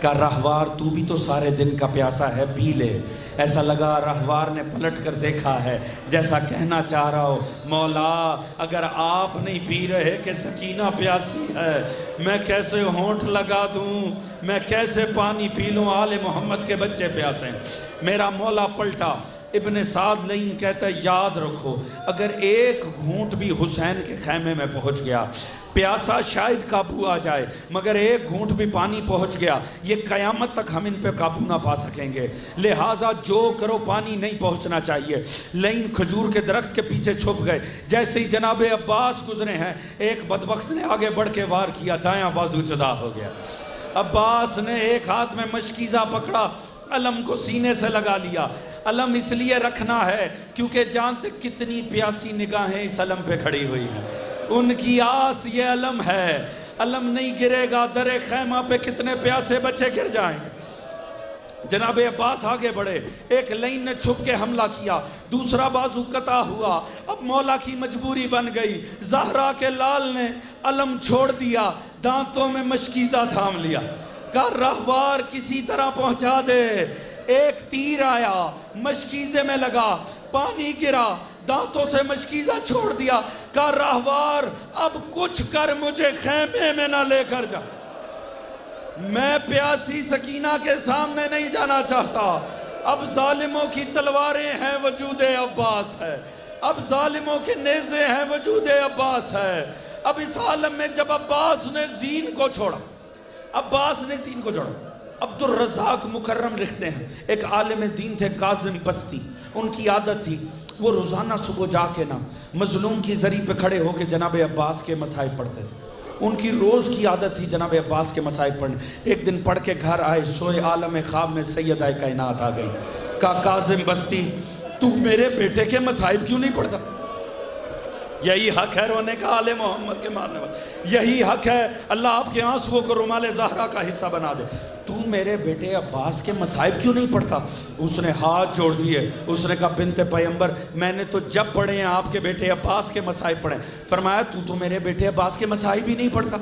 کہا رہوار تو بھی تو سارے دن کا پیاسا ہے پی لے۔ ایسا لگا رہوار نے پلٹ کر دیکھا ہے جیسا کہنا چاہ رہا ہو مولا اگر آپ نہیں پی رہے کہ سکینہ پیاسی ہے میں کیسے ہونٹ لگا دوں، میں کیسے پانی پی لوں، آل محمد کے بچے پیاسے ہیں۔ میرا مولا پلٹا۔ ابن سعد لین کہتا ہے یاد رکھو اگر ایک گھونٹ بھی حسین کے خیمے میں پہنچ گیا، پیاسا شاید قابو آ جائے مگر ایک گھونٹ بھی پانی پہنچ گیا یہ قیامت تک ہم ان پہ قابو نہ پا سکیں گے، لہٰذا جو کرو پانی نہیں پہنچنا چاہیے۔ لین کھجور کے درخت کے پیچھے چھپ گئے، جیسے ہی جناب عباس گزرے ہیں ایک بدبخت نے آگے بڑھ کے وار کیا، دایاں بازو جدا ہو گیا۔ عباس نے ایک ہاتھ میں مشکیزہ پکڑا، علم کو سینے سے لگا لیا۔ علم اس لیے رکھنا ہے کیونکہ جانتے کتنی پیاسی نگاہیں اس علم پہ کھڑی ہوئی ہیں، ان کی آس یہ علم ہے، علم نہیں گرے گا در خیمہ پہ کتنے پیاسے بچے گر جائیں گے۔ جناب عباس آگے بڑھے، ایک لین نے چھپ کے حملہ کیا، دوسرا بازو قطع ہوا، اب مولا کی مجبوری بن گئی، زہرا کے لال نے علم چھوڑ دیا، دانتوں میں مشکیزہ تھام لیا، کہا رہوار کسی طرح پہنچا دے۔ ایک تیر آیا مشکیزے میں لگا، پانی گرا، دانتوں سے مشکیزہ چھوڑ دیا، کہا رہوار اب کچھ کر مجھے خیمے میں نہ لے کر جا، میں پیاسی سکینہ کے سامنے نہیں جانا چاہتا، اب ظالموں کی تلواریں ہیں وجود عباس ہے، اب ظالموں کے نیزے ہیں وجود عباس ہے۔ اب اس عالم میں جب عباس نے زین کو چھوڑا، عبد الرزاق مکرم لکھتے ہیں ایک عالم دین تھے کاظم بستی، ان کی عادت تھی وہ روزانہ صبح جا کے نا مظلوم کی زری پہ کھڑے ہو کے جناب عباس کے مصائب پڑھتے تھے، ان کی روز کی عادت تھی جناب عباس کے مصائب پڑھنے۔ ایک دن پڑھ کے گھر آئے، سوئے عالم خواب میں سیدہ کائنات آ گئی، کہا کاظم بستی تو میرے بیٹے کے مصائب کیوں نہیں پڑھتا؟ یہی حق ہے رونے کا آل محمد کے مارنے والا، یہی حق ہے اللہ آپ کے آنسوؤں کو رومال زہرا کا حصہ بنا دے، تو میرے بیٹے عباس کے مصائب کیوں نہیں پڑھتا؟ اس نے ہاتھ جوڑ دیے، اس نے کہا بنت پیغمبر میں نے تو جب پڑھے ہیں آپ کے بیٹے عباس کے مصائب پڑھے، فرمایا تو میرے بیٹے عباس کے مصائب ہی نہیں پڑھتا؟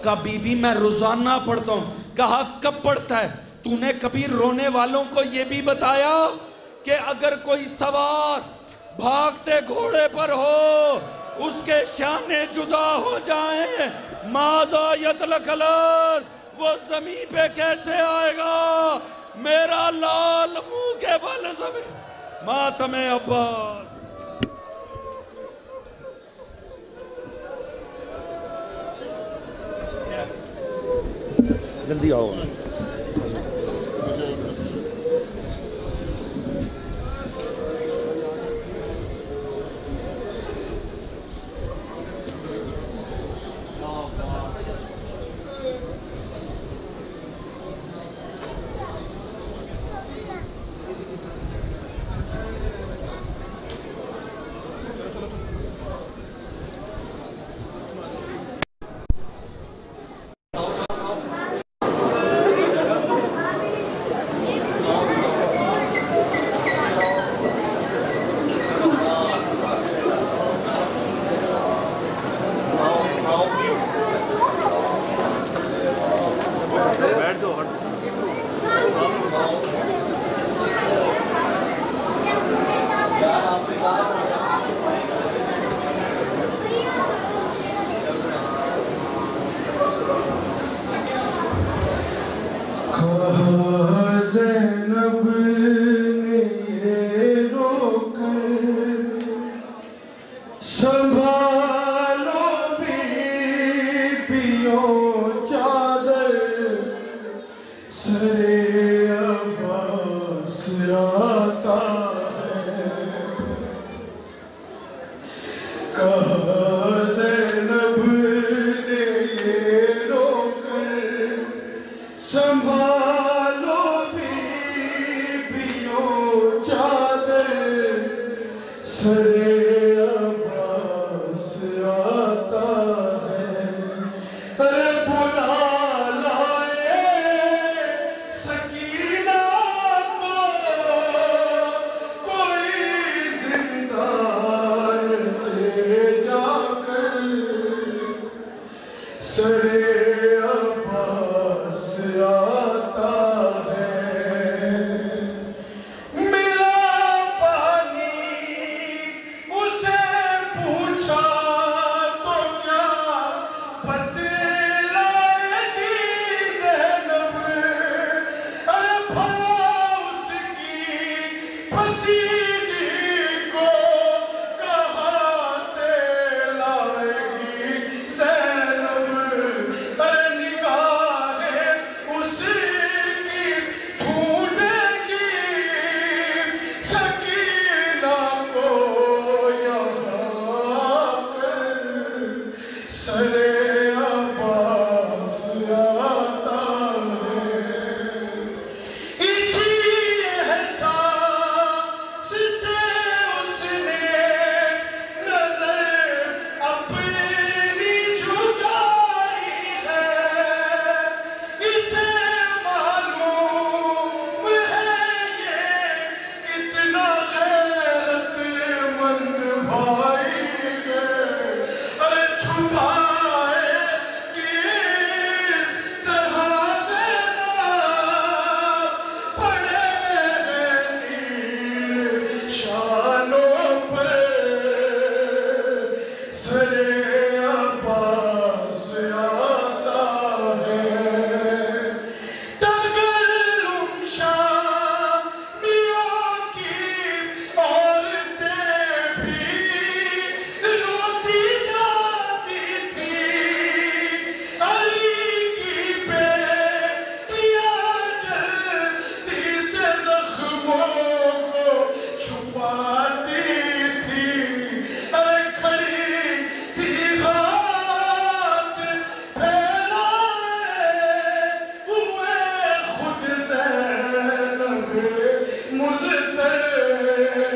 کہا بی بی میں روزانہ پڑھتا ہوں۔ کہا کب پڑھتا ہے؟ تو نے کبھی رونے والوں کو یہ بھی بتایا کہ اگر کوئی سوار بھاگتے گھوڑے پر ہو اس کے شانے جدا ہو جائیں ماذا یطلق الارض، وہ زمین پہ کیسے آئے گا؟ میرا لال منہ کے بل زمین، ماتم عباس۔ جلدی آؤ۔ کہا زینب نے یہ رو کر سنبھالو بیبیوں چادر سر عباس آتا ہے بلا لائے سکینہ کو کوئی زندان سے جا کر سر عباس آتا ہے ملا پانی اسے پوچھا تو کیا بتلائے گی زینب ارے بھلا اس کی بھتیجی کو کہاں سے لائے گی زینب ارے نگاہیں اس کی ڈھونڈے گی سکینہ کو یہاں کر سر عباس آتا ہے اسی احساس سے اس نے نظر اپنی جھکائی ہے اسے معلوم ہے یہ کتنا غیرت مند بھائی ہے ارے چھپائے کس طرح زینب پڑے ہیں نیل شانوں پر سر عباس آتا ہے تکلم شامیوں کی عورتیں بھی روتی جاتی تھی علی کی بیٹیاں جلدی سے زخموں کو چھپاتی تھی ارے کھڑی تھی ہاتھ پھیلائے ہوئے خود زینب مضطرب